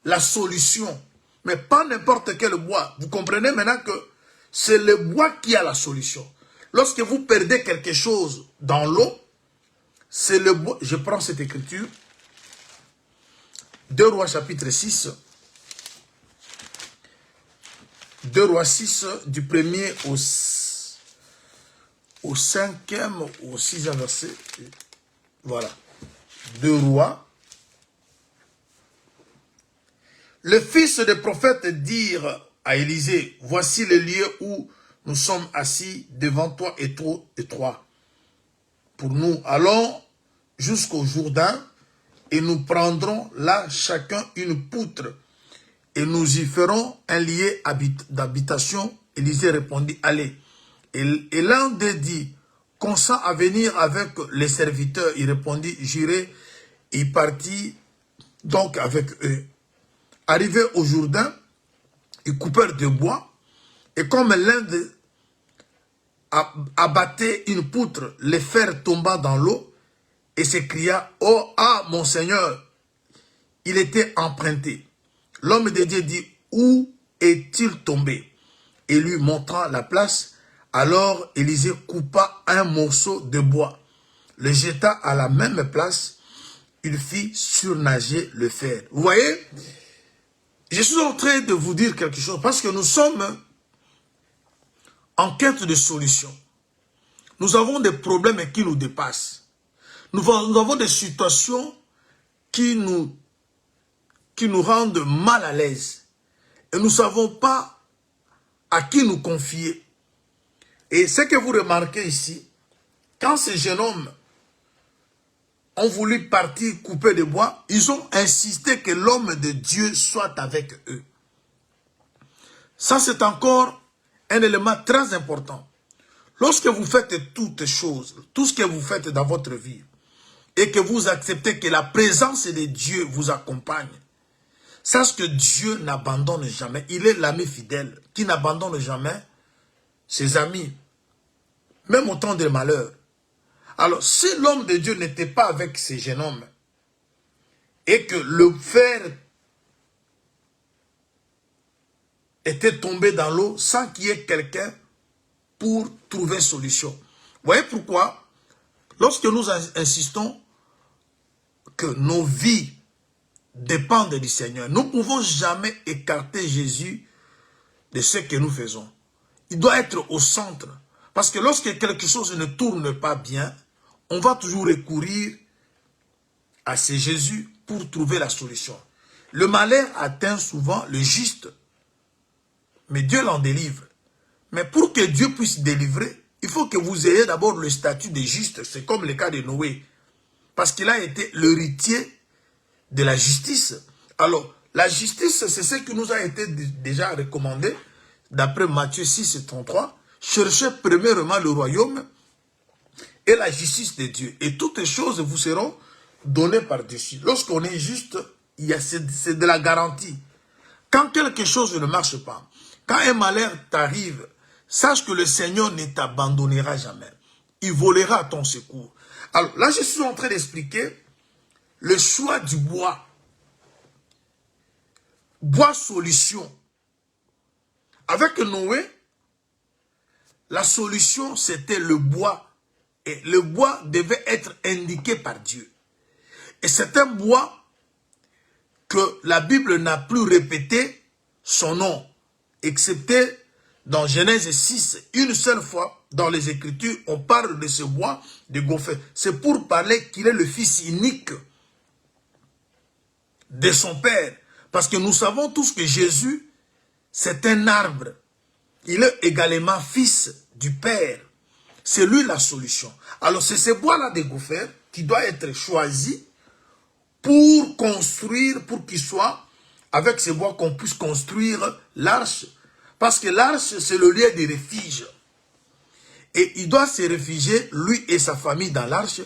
la solution. Mais pas n'importe quel bois. Vous comprenez maintenant que c'est le bois qui a la solution. Lorsque vous perdez quelque chose dans l'eau, c'est le bois. Je prends cette écriture. 2 Rois chapitre 6. 2 Rois 6, du 1er au 5e, au 6e verset. Voilà. 2 Rois. Le fils des prophètes dirent à Élisée, voici le lieu où nous sommes assis devant toi et trop étroit. Pour nous, allons jusqu'au Jourdain et nous prendrons là chacun une poutre et nous y ferons un lieu d'habitation. Élisée répondit, allez. Et l'un d'eux dit, consent à venir avec les serviteurs. Il répondit, j'irai. Il partit donc avec eux. Arrivé au Jourdain, ils coupèrent de bois, et comme l'un d'eux abattait une poutre, le fer tomba dans l'eau, et s'écria, oh, ah, mon Seigneur, il était emprunté. L'homme de Dieu dit, où est-il tombé? Et lui montrant la place, alors Élisée coupa un morceau de bois, le jeta à la même place, il fit surnager le fer. Vous voyez? Je suis en train de vous dire quelque chose parce que nous sommes en quête de solutions. Nous avons des problèmes qui nous dépassent. Nous avons des situations qui nous rendent mal à l'aise. Et nous ne savons pas à qui nous confier. Et ce que vous remarquez ici, quand ces jeunes hommes ont voulu partir couper des bois, ils ont insisté que l'homme de Dieu soit avec eux. Ça, c'est encore un élément très important. Lorsque vous faites toutes choses, tout ce que vous faites dans votre vie, et que vous acceptez que la présence de Dieu vous accompagne, sache que Dieu n'abandonne jamais. Il est l'ami fidèle qui n'abandonne jamais ses amis, même au temps des malheurs. Alors, si l'homme de Dieu n'était pas avec ces jeunes hommes et que le fer était tombé dans l'eau sans qu'il y ait quelqu'un pour trouver une solution. Vous voyez pourquoi, lorsque nous insistons que nos vies dépendent du Seigneur, nous ne pouvons jamais écarter Jésus de ce que nous faisons. Il doit être au centre. Parce que lorsque quelque chose ne tourne pas bien, on va toujours recourir à ce Jésus pour trouver la solution. Le malheur atteint souvent le juste, mais Dieu l'en délivre. Mais pour que Dieu puisse délivrer, il faut que vous ayez d'abord le statut de juste. C'est comme le cas de Noé. Parce qu'il a été l'héritier de la justice. Alors, la justice, c'est ce qui nous a été déjà recommandé, d'après Matthieu 6 et 33. Cherchez premièrement le royaume et la justice de Dieu. Et toutes les choses vous seront données par-dessus. Lorsqu'on est juste, c'est de la garantie. Quand quelque chose ne marche pas, quand un malheur t'arrive, sache que le Seigneur ne t'abandonnera jamais. Il volera à ton secours. Alors là, je suis en train d'expliquer le choix du bois. Bois solution. Avec Noé, la solution, c'était le bois. Et le bois devait être indiqué par Dieu. Et c'est un bois que la Bible n'a plus répété son nom, excepté dans Genèse 6, une seule fois dans les Écritures, on parle de ce bois de gopher. C'est pour parler qu'il est le fils unique de son père. Parce que nous savons tous que Jésus, c'est un arbre. Il est également fils du père. C'est lui la solution. Alors c'est ce bois-là de gopher qui doit être choisi pour construire, pour qu'il soit, avec ce bois qu'on puisse construire l'arche. Parce que l'arche, c'est le lieu de refuge. Et il doit se réfugier, lui et sa famille, dans l'arche.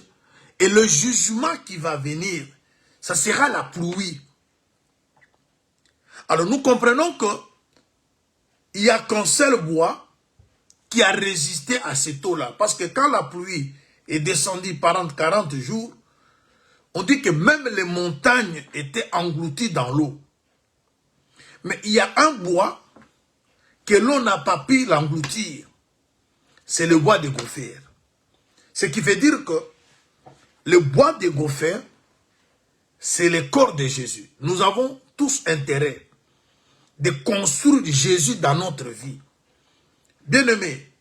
Et le jugement qui va venir, ça sera la pluie. Alors nous comprenons que il n'y a qu'un seul bois qui a résisté à cette eau-là. Parce que quand la pluie est descendue pendant 40 jours, on dit que même les montagnes étaient englouties dans l'eau. Mais il y a un bois que l'eau n'a pas pu l'engloutir. C'est le bois de gopher. Ce qui veut dire que le bois de gopher, c'est le corps de Jésus. Nous avons tous intérêt de construire Jésus dans notre vie. Bien-aimé,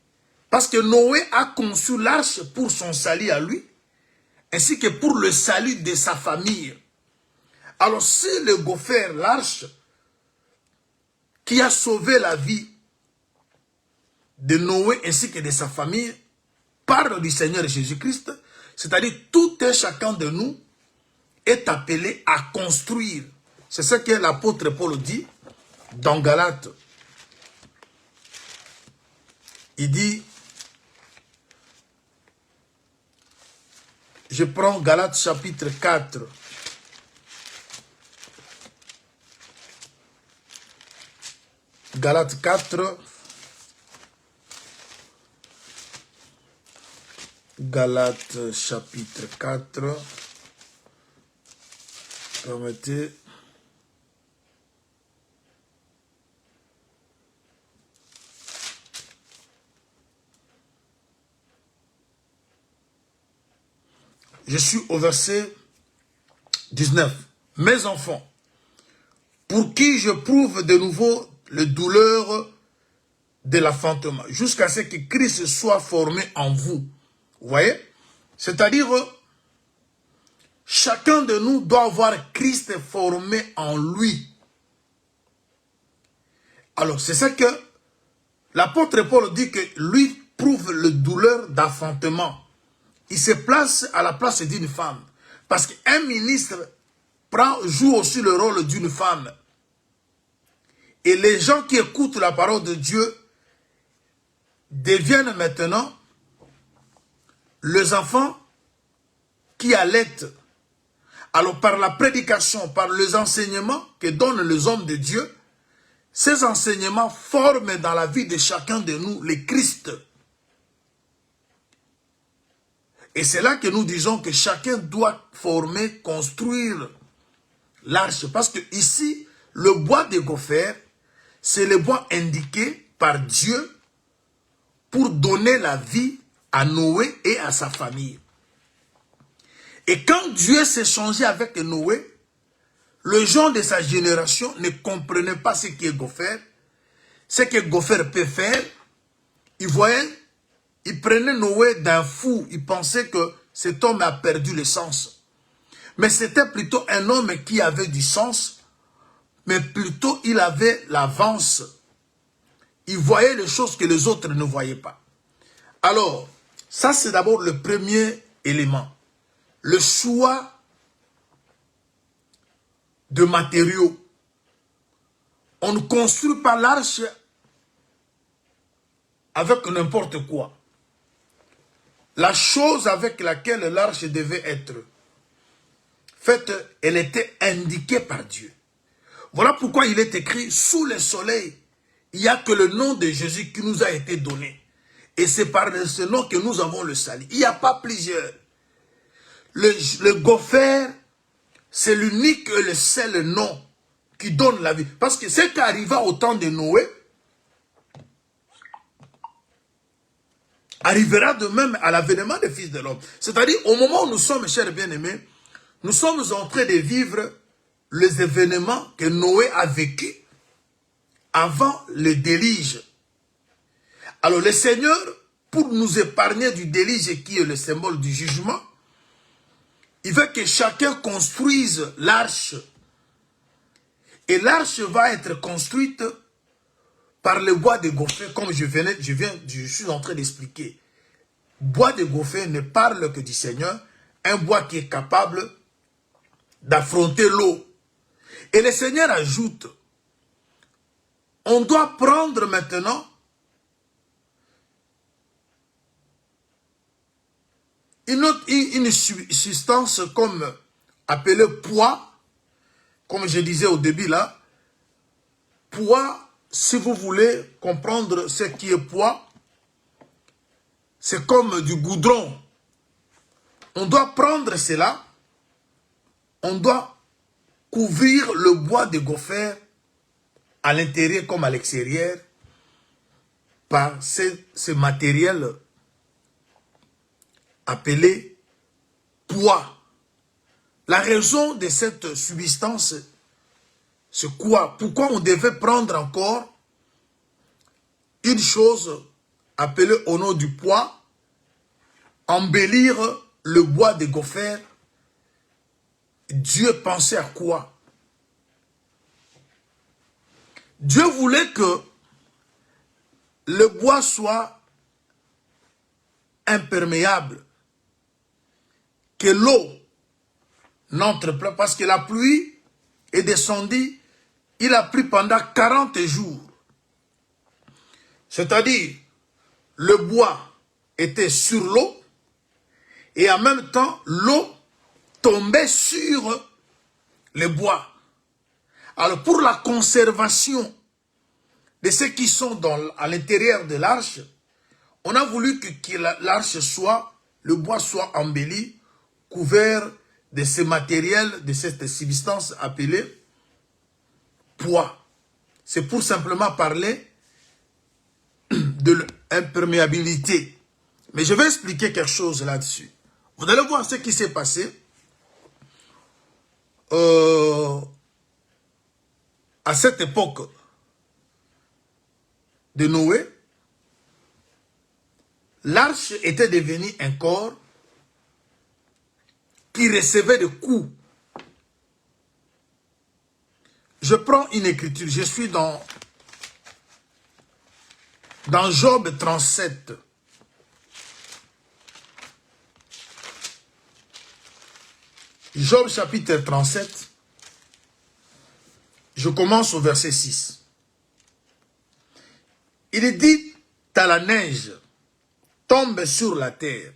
parce que Noé a conçu l'arche pour son salut à lui, ainsi que pour le salut de sa famille. Alors si le gopher, l'arche, qui a sauvé la vie de Noé ainsi que de sa famille, parle du Seigneur Jésus-Christ, c'est-à-dire tout un chacun de nous est appelé à construire. C'est ce que l'apôtre Paul dit dans Galates. Il dit, je prends Galates chapitre 4. Galates 4. Galates chapitre 4. Permettez. Je suis au verset 19. Mes enfants, pour qui je prouve de nouveau les douleurs de l'enfantement, jusqu'à ce que Christ soit formé en vous. Vous voyez? C'est-à-dire, chacun de nous doit avoir Christ formé en lui. Alors, c'est ça que l'apôtre Paul dit que lui prouve le douleur d'enfantement. Il se place à la place d'une femme. Parce qu'un ministre joue aussi le rôle d'une femme. Et les gens qui écoutent la parole de Dieu deviennent maintenant les enfants qui allaitent. Alors par la prédication, par les enseignements que donnent les hommes de Dieu, ces enseignements forment dans la vie de chacun de nous le Christ. Et c'est là que nous disons que chacun doit former, construire l'arche. Parce que ici, le bois de gopher, c'est le bois indiqué par Dieu pour donner la vie à Noé et à sa famille. Et quand Dieu s'est changé avec Noé, les gens de sa génération ne comprenaient pas ce qu'est gopher, ce que gopher peut faire. Ils voyaient, ils prenaient Noé d'un fou, ils pensaient que cet homme a perdu le sens. Mais c'était plutôt un homme qui avait du sens, mais plutôt il avait l'avance. Il voyait les choses que les autres ne voyaient pas. Alors, ça c'est d'abord le premier élément. Le choix de matériaux. On ne construit pas l'arche avec n'importe quoi. La chose avec laquelle l'arche devait être faite, elle était indiquée par Dieu. Voilà pourquoi il est écrit, sous le soleil, il n'y a que le nom de Jésus qui nous a été donné. Et c'est par ce nom que nous avons le salut. Il n'y a pas plusieurs. Le gopher, c'est l'unique et le seul nom qui donne la vie. Parce que ce qui arriva au temps de Noé, arrivera de même à l'avènement des fils de l'homme. C'est-à-dire, au moment où nous sommes, chers bien-aimés, nous sommes en train de vivre les événements que Noé a vécu avant le déluge. Alors le Seigneur, pour nous épargner du déluge qui est le symbole du jugement, il veut que chacun construise l'arche. Et l'arche va être construite par le bois de gopher, comme je suis en train d'expliquer. Bois de gopher ne parle que du Seigneur, un bois qui est capable d'affronter l'eau. Et le Seigneur ajoute, on doit prendre maintenant une substance comme appelée poids, comme je disais au début là. Poids, si vous voulez comprendre ce qui est poids, c'est comme du goudron. On doit prendre cela, on doit couvrir le bois de gopher à l'intérieur comme à l'extérieur par ce matériel appelé poids. La raison de cette substance, c'est quoi? Pourquoi on devait prendre encore une chose appelée au nom du poids, embellir le bois de gopher? Dieu pensait à quoi? Dieu voulait que le bois soit imperméable, que l'eau n'entre pas, parce que la pluie est descendue, il a pris pendant 40 jours. C'est-à-dire, le bois était sur l'eau, et en même temps, l'eau tombait sur le bois. Alors, pour la conservation de ceux qui sont à l'intérieur de l'arche, on a voulu que l'arche soit, le bois soit embelli, couvert de ce matériel, de cette substance appelée poids. C'est pour simplement parler de l'imperméabilité. Mais je vais expliquer quelque chose là-dessus. Vous allez voir ce qui s'est passé à cette époque de Noé. L'arche était devenue un corps qui recevait des coups. Je prends une écriture, je suis dans Job 37. Job chapitre 37, je commence au verset 6. Il est dit, t'as la neige tombe sur la terre.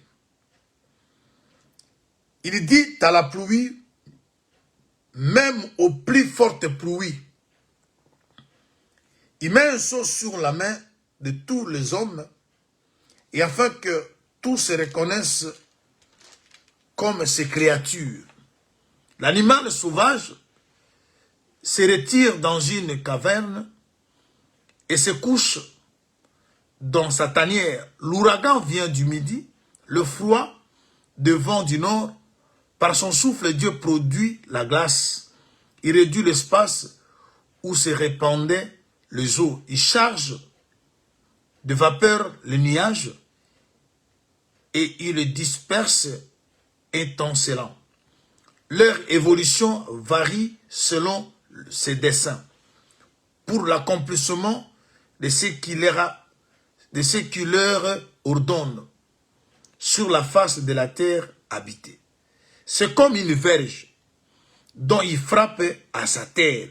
Il dit, t'as la pluie même aux plus fortes pluies. Il met un sceau sur la main de tous les hommes, et afin que tous se reconnaissent comme ses créatures. L'animal sauvage se retire dans une caverne et se couche dans sa tanière. L'ouragan vient du midi, le froid de vent du nord. Par son souffle, Dieu produit la glace. Il réduit l'espace où se répandaient les eaux. Il charge de vapeur les nuages et il les disperse étincelant. Leur évolution varie selon ses desseins pour l'accomplissement de ce qu'il leur ordonne sur la face de la terre habitée. C'est comme une verge dont il frappe à sa terre,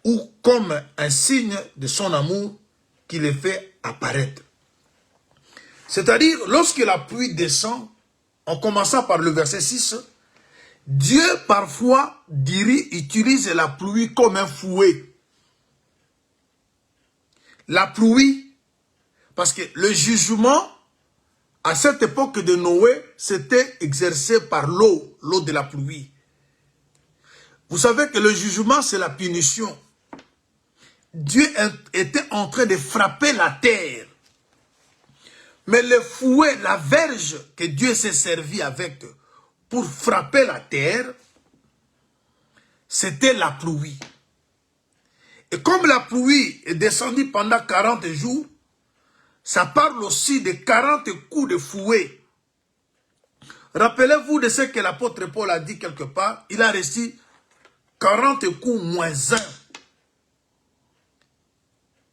ou comme un signe de son amour qui le fait apparaître. C'est-à-dire, lorsque la pluie descend, en commençant par le verset 6, Dieu parfois utilise la pluie comme un fouet. La pluie, parce que le jugement, à cette époque de Noé, c'était exercé par l'eau de la pluie. Vous savez que le jugement, c'est la punition. Dieu était en train de frapper la terre. Mais le fouet, la verge que Dieu s'est servi avec pour frapper la terre, c'était la pluie. Et comme la pluie est descendue pendant 40 jours, ça parle aussi de 40 coups de fouet. Rappelez-vous de ce que l'apôtre Paul a dit quelque part. Il a reçu 40 coups moins 1.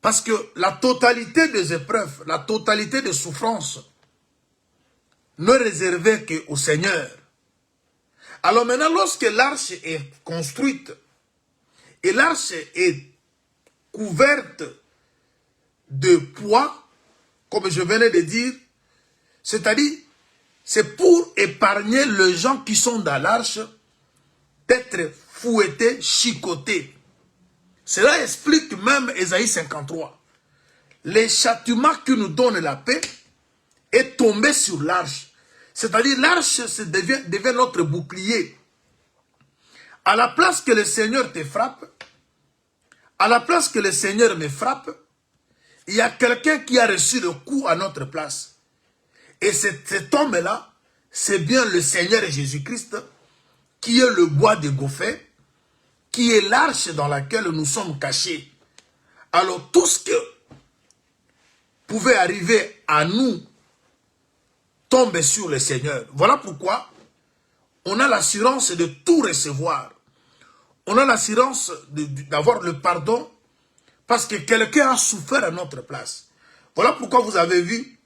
Parce que la totalité des épreuves, la totalité des souffrances ne réservait qu'au Seigneur. Alors maintenant, lorsque l'arche est construite et l'arche est couverte de poids, comme je venais de dire, c'est-à-dire, c'est pour épargner les gens qui sont dans l'arche d'être fouettés, chicotés. Cela explique même Ésaïe 53. Le châtiment qui nous donne la paix est tombé sur l'arche. C'est-à-dire l'arche devient notre bouclier. À la place que le Seigneur te frappe, à la place que le Seigneur me frappe, il y a quelqu'un qui a reçu le coup à notre place. Et cet homme-là, c'est bien le Seigneur Jésus-Christ, qui est le bois de Gopher, qui est l'arche dans laquelle nous sommes cachés. Alors tout ce que pouvait arriver à nous tombe sur le Seigneur. Voilà pourquoi on a l'assurance de tout recevoir. On a l'assurance d'avoir le pardon parce que quelqu'un a souffert à notre place. Voilà pourquoi vous avez vu,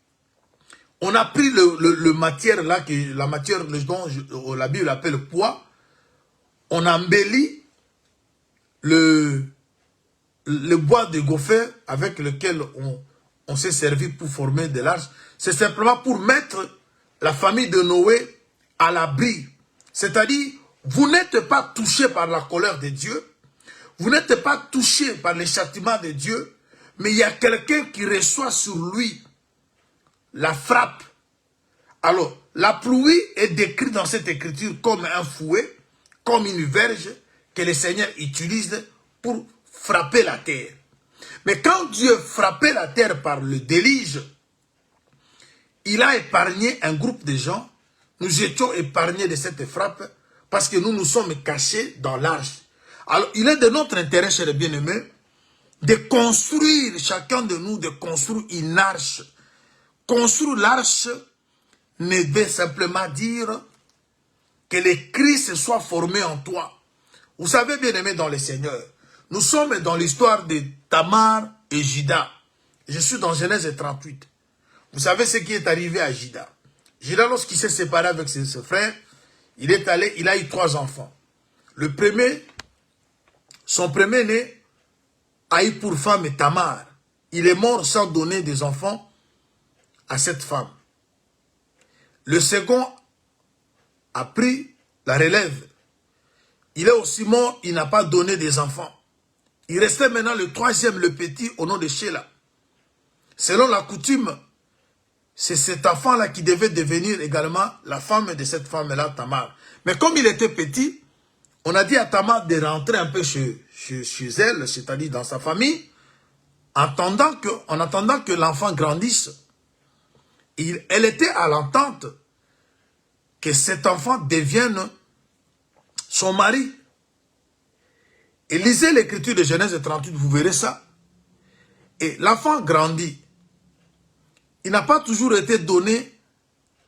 on a pris le matière là, la matière dont la Bible appelle poids, on a embelli le bois de Gopher avec lequel on s'est servi pour former de l'arche. C'est simplement pour mettre la famille de Noé à l'abri. C'est-à-dire, vous n'êtes pas touché par la colère de Dieu, vous n'êtes pas touché par les châtiments de Dieu, mais il y a quelqu'un qui reçoit sur lui la frappe. Alors, la pluie est décrite dans cette écriture comme un fouet, comme une verge que le Seigneur utilise pour frapper la terre. Mais quand Dieu frappait la terre par le déluge, il a épargné un groupe de gens. Nous étions épargnés de cette frappe parce que nous nous sommes cachés dans l'arche. Alors, il est de notre intérêt, chers bien-aimés, de construire, chacun de nous, de construire une arche. Construire l'arche ne veut simplement dire que le Christ soit formé en toi. Vous savez, bien-aimés dans le Seigneur, nous sommes dans l'histoire de Tamar et Juda. Je suis dans Genèse 38. Vous savez ce qui est arrivé à Juda. Juda, lorsqu'il s'est séparé avec ses frères, il a eu 3 enfants. Le premier, son premier-né, a eu pour femme Tamar. Il est mort sans donner des enfants à cette femme. Le second a pris la relève. Il est aussi mort, il n'a pas donné des enfants. Il restait maintenant le troisième, le petit, au nom de Sheila. Selon la coutume, c'est cet enfant-là qui devait devenir également la femme de cette femme-là, Tamar. Mais comme il était petit, on a dit à Tamar de rentrer un peu chez elle, c'est-à-dire dans sa famille, en attendant que l'enfant grandisse. Elle était à l'entente que cet enfant devienne son mari. Et lisez l'écriture de Genèse 38, vous verrez ça. Et l'enfant grandit. Il n'a pas toujours été donné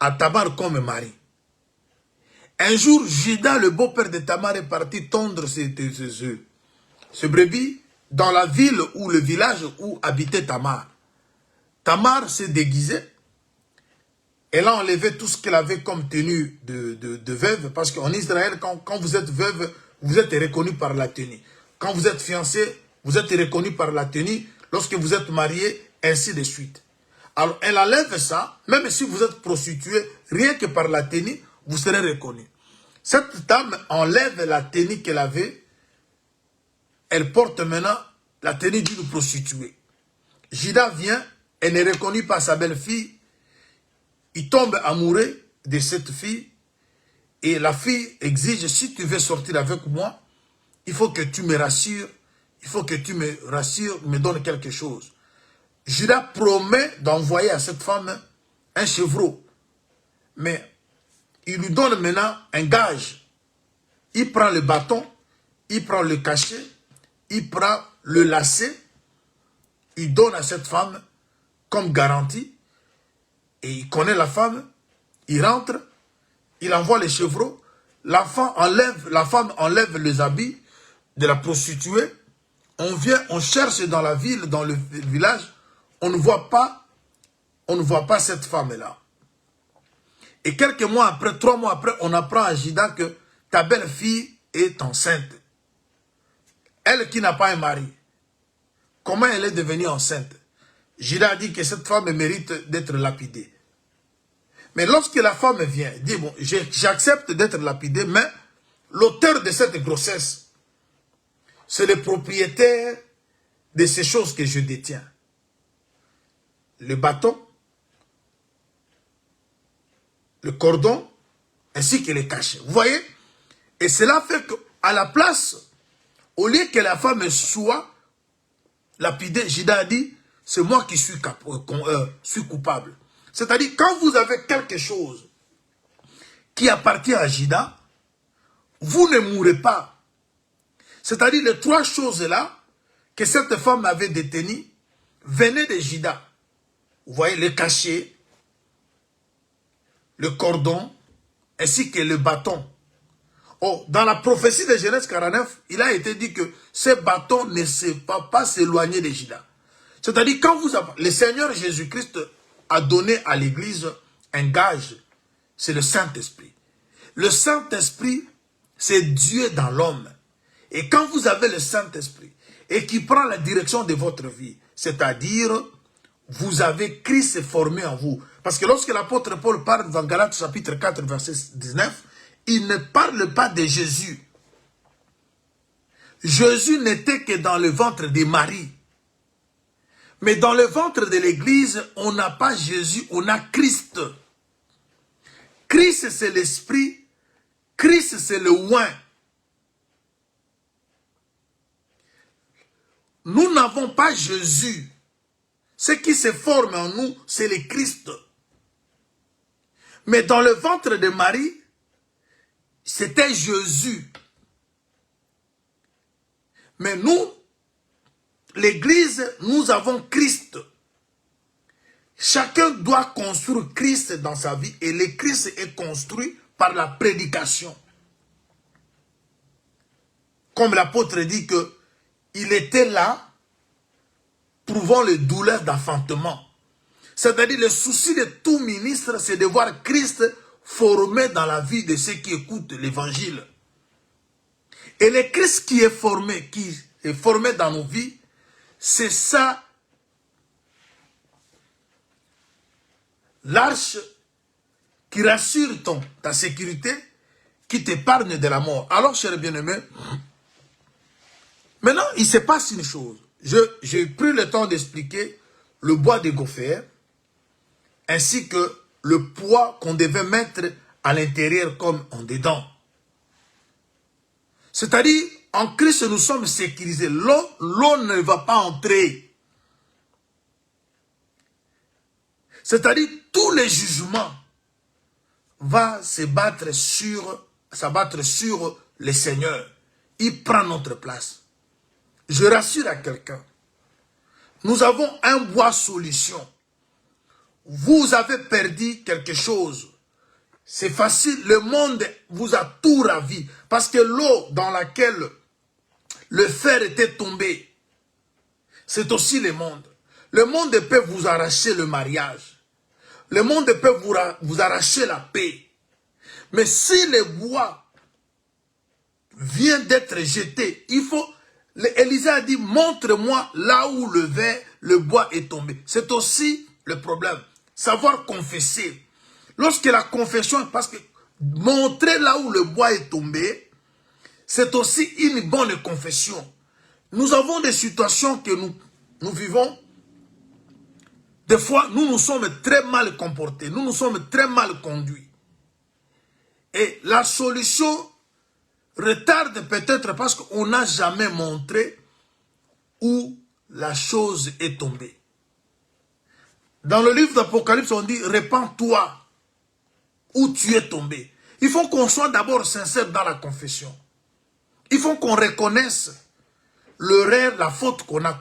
à Tamar comme mari. Un jour, Juda, le beau-père de Tamar, est parti tondre ce brebis dans la ville ou le village où habitait Tamar. Tamar s'est déguisée. Elle a enlevé tout ce qu'elle avait comme tenue de veuve. Parce qu'en Israël, quand vous êtes veuve, vous êtes reconnu par la tenue. Quand vous êtes fiancé, vous êtes reconnu par la tenue. Lorsque vous êtes marié, ainsi de suite. Alors, elle enlève ça. Même si vous êtes prostitué, rien que par la tenue, vous serez reconnu. Cette dame enlève la tenue qu'elle avait. Elle porte maintenant la tenue d'une prostituée. Juda vient, elle n'est reconnue par sa belle-fille. Il tombe amoureux de cette fille. Et la fille exige, si tu veux sortir avec moi, il faut que tu me rassures. Il faut que tu me rassures, me donnes quelque chose. Juda promet d'envoyer à cette femme un chevreau. Mais il lui donne maintenant un gage. Il prend le bâton, il prend le cachet, il prend le lacet, il donne à cette femme comme garantie. Et il connaît la femme, il rentre, il envoie les chevreaux, la femme enlève les habits de la prostituée. On vient, on cherche dans la ville, dans le village, on ne voit pas cette femme-là. Et quelques mois après, 3 mois après, on apprend à Juda que ta belle-fille est enceinte. Elle qui n'a pas un mari. Comment elle est devenue enceinte? Juda a dit que cette femme mérite d'être lapidée. Mais lorsque la femme vient, dit, bon, j'accepte d'être lapidée, mais l'auteur de cette grossesse, c'est le propriétaire de ces choses que je détiens. Le bâton, le cordon, ainsi que les cachets. Vous voyez? Et cela fait qu'à la place, au lieu que la femme soit lapidée, Juda a dit, c'est moi qui suis coupable. C'est-à-dire, quand vous avez quelque chose qui appartient à Juda, vous ne mourrez pas. C'est-à-dire, les 3 choses-là que cette femme avait détenues venaient de Juda. Vous voyez, le cachet, le cordon, ainsi que le bâton. Oh, dans la prophétie de Genèse 49, il a été dit que ces bâtons ne se pas s'éloigner de Juda. C'est-à-dire, quand le Seigneur Jésus-Christ a donné à l'Église un gage, c'est le Saint-Esprit. Le Saint-Esprit, c'est Dieu dans l'homme. Et quand vous avez le Saint-Esprit, et qui prend la direction de votre vie, c'est-à-dire, vous avez Christ formé en vous. Parce que lorsque l'apôtre Paul parle dans Galates chapitre 4, verset 19, il ne parle pas de Jésus. Jésus n'était que dans le ventre de Marie. Mais dans le ventre de l'Église, on n'a pas Jésus, on a Christ. Christ, c'est l'Esprit. Christ, c'est le oint. Nous n'avons pas Jésus. Ce qui se forme en nous, c'est le Christ. Mais dans le ventre de Marie, c'était Jésus. Mais nous, l'Église, nous avons Christ. Chacun doit construire Christ dans sa vie. Et le Christ est construit par la prédication. Comme l'apôtre dit que il était là, prouvant les douleurs d'enfantement. C'est-à-dire le souci de tout ministre, c'est de voir Christ formé dans la vie de ceux qui écoutent l'évangile. Et le Christ qui est formé dans nos vies, c'est ça, l'arche qui rassure ta sécurité qui t'épargne de la mort. Alors, chers bien-aimés, maintenant, il se passe une chose. J'ai pris le temps d'expliquer le bois de gopher, ainsi que le poids qu'on devait mettre à l'intérieur comme en dedans. C'est-à-dire, en Christ, nous sommes sécurisés. L'eau ne va pas entrer. C'est-à-dire, tous les jugements vont s'abattre sur le Seigneur. Il prend notre place. Je rassure à quelqu'un. Nous avons un bois solution. Vous avez perdu quelque chose. C'est facile. Le monde vous a tout ravi. Parce que l'eau dans laquelle le fer était tombé, c'est aussi le monde. Le monde peut vous arracher le mariage. Le monde peut vous arracher la paix. Mais si le bois vient d'être jeté, il faut... Élisée a dit, montre-moi là où le bois est tombé. C'est aussi le problème. Savoir confesser. Lorsque la confession, parce que montrer là où le bois est tombé, c'est aussi une bonne confession. Nous avons des situations que nous vivons. Des fois, nous nous sommes très mal comportés. Nous nous sommes très mal conduits. Et la solution retarde peut-être parce qu'on n'a jamais montré où la chose est tombée. Dans le livre d'Apocalypse, on dit, répands-toi où tu es tombé. Il faut qu'on soit d'abord sincère dans la confession. Il faut qu'on reconnaisse l'erreur, la faute qu'on a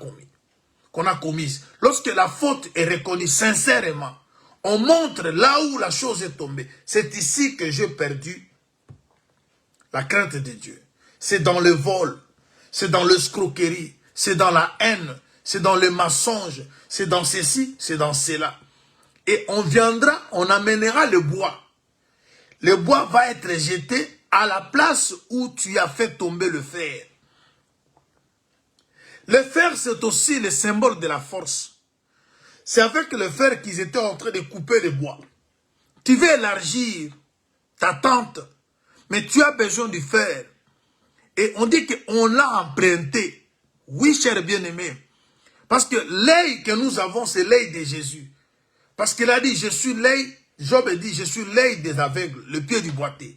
commise. Lorsque la faute est reconnue sincèrement, on montre là où la chose est tombée. C'est ici que j'ai perdu la crainte de Dieu. C'est dans le vol, c'est dans l'escroquerie, c'est dans la haine, c'est dans le mensonge, c'est dans ceci, c'est dans cela. Et on viendra, on amènera le bois. Le bois va être jeté à la place où tu as fait tomber le fer. Le fer, c'est aussi le symbole de la force. C'est avec le fer qu'ils étaient en train de couper le bois. Tu veux élargir ta tente, mais tu as besoin du fer. Et on dit qu'on l'a emprunté. Oui, cher bien-aimé. Parce que l'œil que nous avons, c'est l'œil de Jésus. Parce qu'il a dit, je suis l'œil, Job dit, je suis l'œil des aveugles, le pied du boiteux.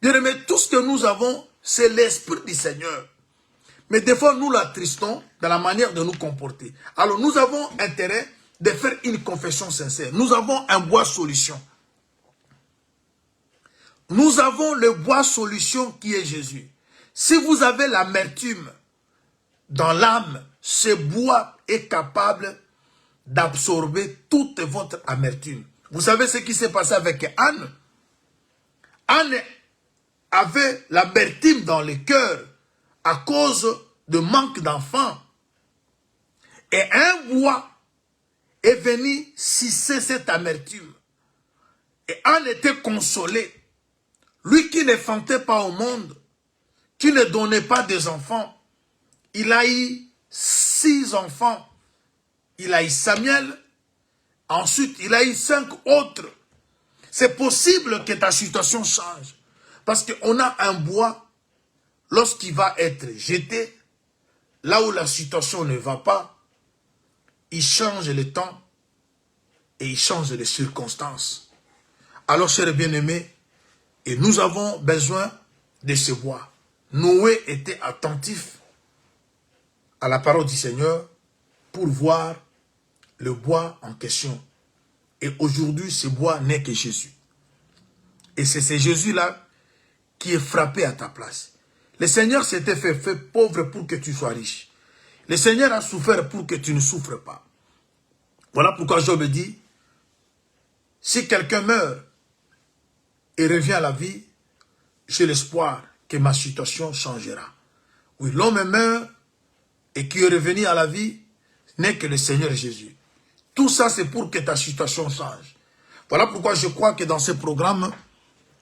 Bien-aimé, tout ce que nous avons, c'est l'esprit du Seigneur. Mais des fois, nous l'attristons dans la manière de nous comporter. Alors, nous avons intérêt de faire une confession sincère. Nous avons un bois solution. Nous avons le bois solution qui est Jésus. Si vous avez l'amertume dans l'âme, ce bois est capable d'absorber toute votre amertume. Vous savez ce qui s'est passé avec Anne? Anne avait l'amertume dans le cœur à cause de manque d'enfants. Et un bois est venu sucer cette amertume. Et Anne était consolée. Lui qui ne fantait pas au monde, qui ne donnait pas des enfants, il a eu 6 enfants. Il a eu Samuel, ensuite il a eu 5 autres. C'est possible que ta situation change. Parce qu'on a un bois, lorsqu'il va être jeté, là où la situation ne va pas, il change le temps et il change les circonstances. Alors, chers bien-aimés, et nous avons besoin de ce bois. Noé était attentif à la parole du Seigneur pour voir le bois en question. Et aujourd'hui, ce bois n'est que Jésus. Et c'est ce Jésus-là qui est frappé à ta place. Le Seigneur s'était fait pauvre pour que tu sois riche. Le Seigneur a souffert pour que tu ne souffres pas. Voilà pourquoi Job dit, si quelqu'un meurt et revient à la vie, j'ai l'espoir que ma situation changera. Oui, l'homme meurt et qui est revenu à la vie n'est que le Seigneur Jésus. Tout ça, c'est pour que ta situation change. Voilà pourquoi je crois que dans ce programme,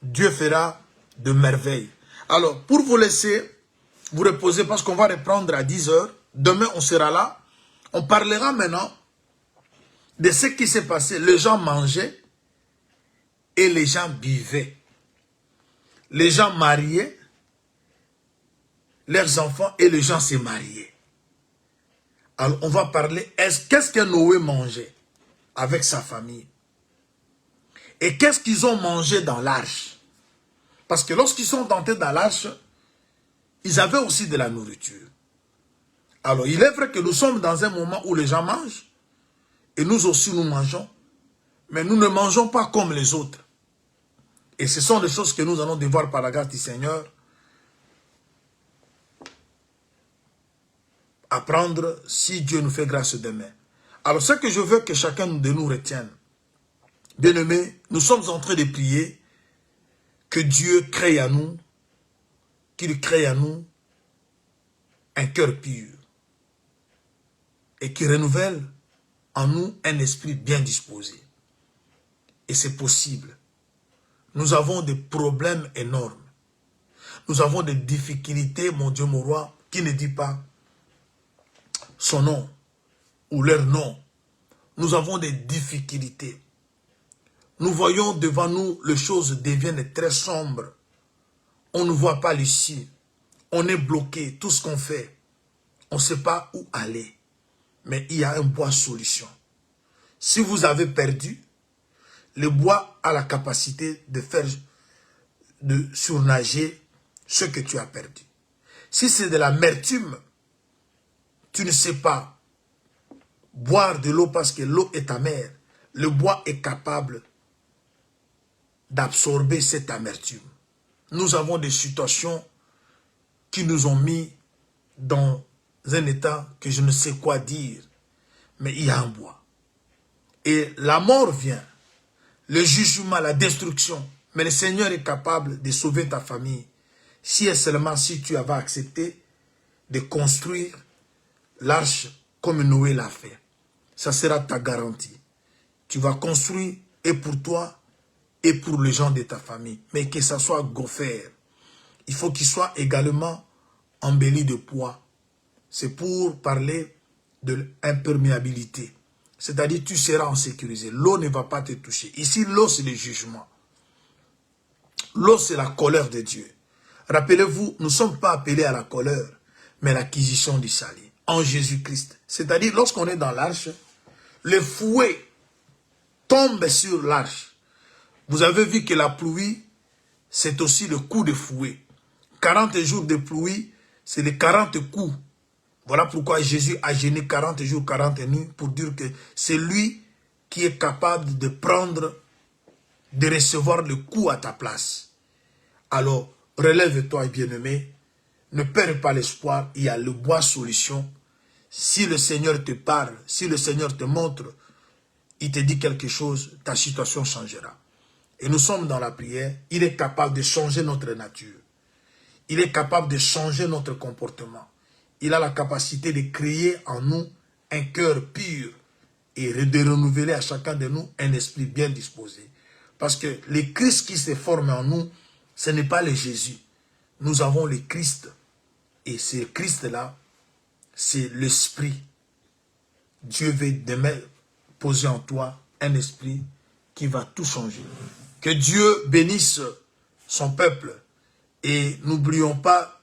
Dieu fera de merveilles. Alors, pour vous laisser vous reposer, parce qu'on va reprendre à 10 h. Demain, on sera là. On parlera maintenant de ce qui s'est passé. Les gens mangeaient et les gens buvaient. les gens mariés, leurs enfants et les gens s'est mariés. Alors on va parler, qu'est-ce que Noé mangeait avec sa famille? Et qu'est-ce qu'ils ont mangé dans l'arche? Parce que lorsqu'ils sont entrés dans l'arche, ils avaient aussi de la nourriture. Alors il est vrai que nous sommes dans un moment où les gens mangent, et nous aussi nous mangeons, mais nous ne mangeons pas comme les autres. Et ce sont des choses que nous allons devoir par la grâce du Seigneur apprendre si Dieu nous fait grâce demain. Alors ce que je veux que chacun de nous retienne, bien-aimés, nous sommes en train de prier que Dieu crée à nous, qu'il crée à nous un cœur pur et qu'il renouvelle en nous un esprit bien disposé. Et c'est possible. Nous avons des problèmes énormes. Nous avons des difficultés, mon Dieu, mon roi, qui ne dit pas son nom ou leur nom. Nous avons des difficultés. Nous voyons devant nous, les choses deviennent très sombres. On ne voit pas l'issue. On est bloqué, tout ce qu'on fait. On ne sait pas où aller. Mais il y a un bois solution. Si vous avez perdu, le bois a la capacité de surnager ce que tu as perdu. Si c'est de l'amertume, tu ne sais pas boire de l'eau parce que l'eau est amère. Le bois est capable d'absorber cette amertume. Nous avons des situations qui nous ont mis dans un état que je ne sais quoi dire. Mais il y a un bois. Et la mort vient. Le jugement, la destruction. Mais le Seigneur est capable de sauver ta famille. Si et seulement si tu avais accepté de construire l'arche comme Noé l'a fait. Ça sera ta garantie. Tu vas construire et pour toi et pour les gens de ta famille. Mais que ça soit goffert. Il faut qu'il soit également embelli de poids. C'est pour parler de l'imperméabilité. C'est-à-dire tu seras en sécurité. L'eau ne va pas te toucher. Ici, l'eau, c'est le jugement. L'eau, c'est la colère de Dieu. Rappelez-vous, nous ne sommes pas appelés à la colère, mais à l'acquisition du salut. En Jésus-Christ. C'est-à-dire, lorsqu'on est dans l'arche, le fouet tombe sur l'arche. Vous avez vu que la pluie, c'est aussi le coup de fouet. 40 jours de pluie, c'est les 40 coups. Voilà pourquoi Jésus a jeûné 40 jours, 40 nuits, pour dire que c'est lui qui est capable de prendre, de recevoir le coup à ta place. Alors, relève-toi, bien-aimé, ne perds pas l'espoir, il y a le bois solution. Si le Seigneur te parle, si le Seigneur te montre, il te dit quelque chose, ta situation changera. Et nous sommes dans la prière, il est capable de changer notre nature. Il est capable de changer notre comportement. Il a la capacité de créer en nous un cœur pur et de renouveler à chacun de nous un esprit bien disposé. Parce que le Christ qui se forme en nous, ce n'est pas le Jésus. Nous avons le Christ. Et ce Christ-là, c'est l'esprit. Dieu veut demain poser en toi un esprit qui va tout changer. Que Dieu bénisse son peuple. Et n'oublions pas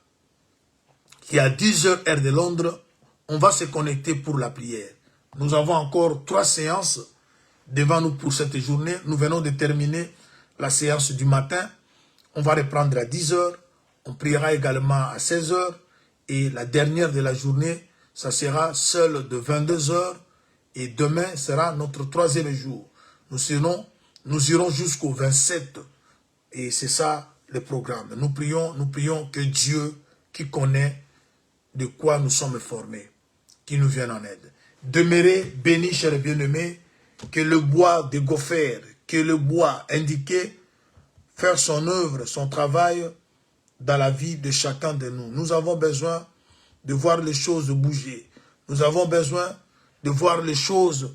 qu'il y a 10 heures heure de Londres, on va se connecter pour la prière. Nous avons encore 3 séances devant nous pour cette journée. Nous venons de terminer la séance du matin. On va reprendre à 10 heures. On priera également à 16 heures. Et la dernière de la journée, ça sera celle de 22 heures. Et demain sera notre 3e jour. Nous irons jusqu'au 27. Et c'est ça le programme. Nous prions que Dieu qui connaît de quoi nous sommes formés, qui nous vienne en aide. Demeurez bénis, chers bien-aimés, que le bois de gopher, que le bois indiqué, faire son œuvre, son travail dans la vie de chacun de nous. Nous avons besoin de voir les choses bouger. Nous avons besoin de voir les choses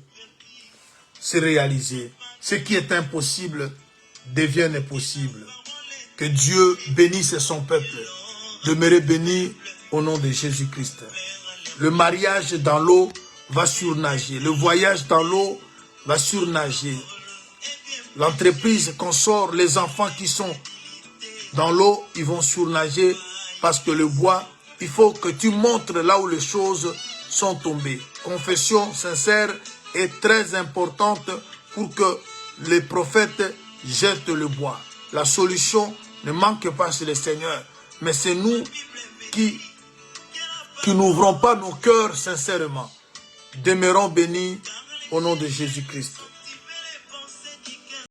se réaliser. Ce qui est impossible devienne possible. Que Dieu bénisse son peuple. Demeurez bénis au nom de Jésus-Christ. Le mariage dans l'eau va surnager. Le voyage dans l'eau va surnager. L'entreprise qu'on sort, les enfants qui sont Dans l'eau, ils vont surnager parce que le bois, il faut que tu montres là où les choses sont tombées. Confession sincère est très importante pour que les prophètes jettent le bois. La solution ne manque pas chez le Seigneur, mais c'est nous qui n'ouvrons pas nos cœurs sincèrement. Demeurons bénis au nom de Jésus-Christ.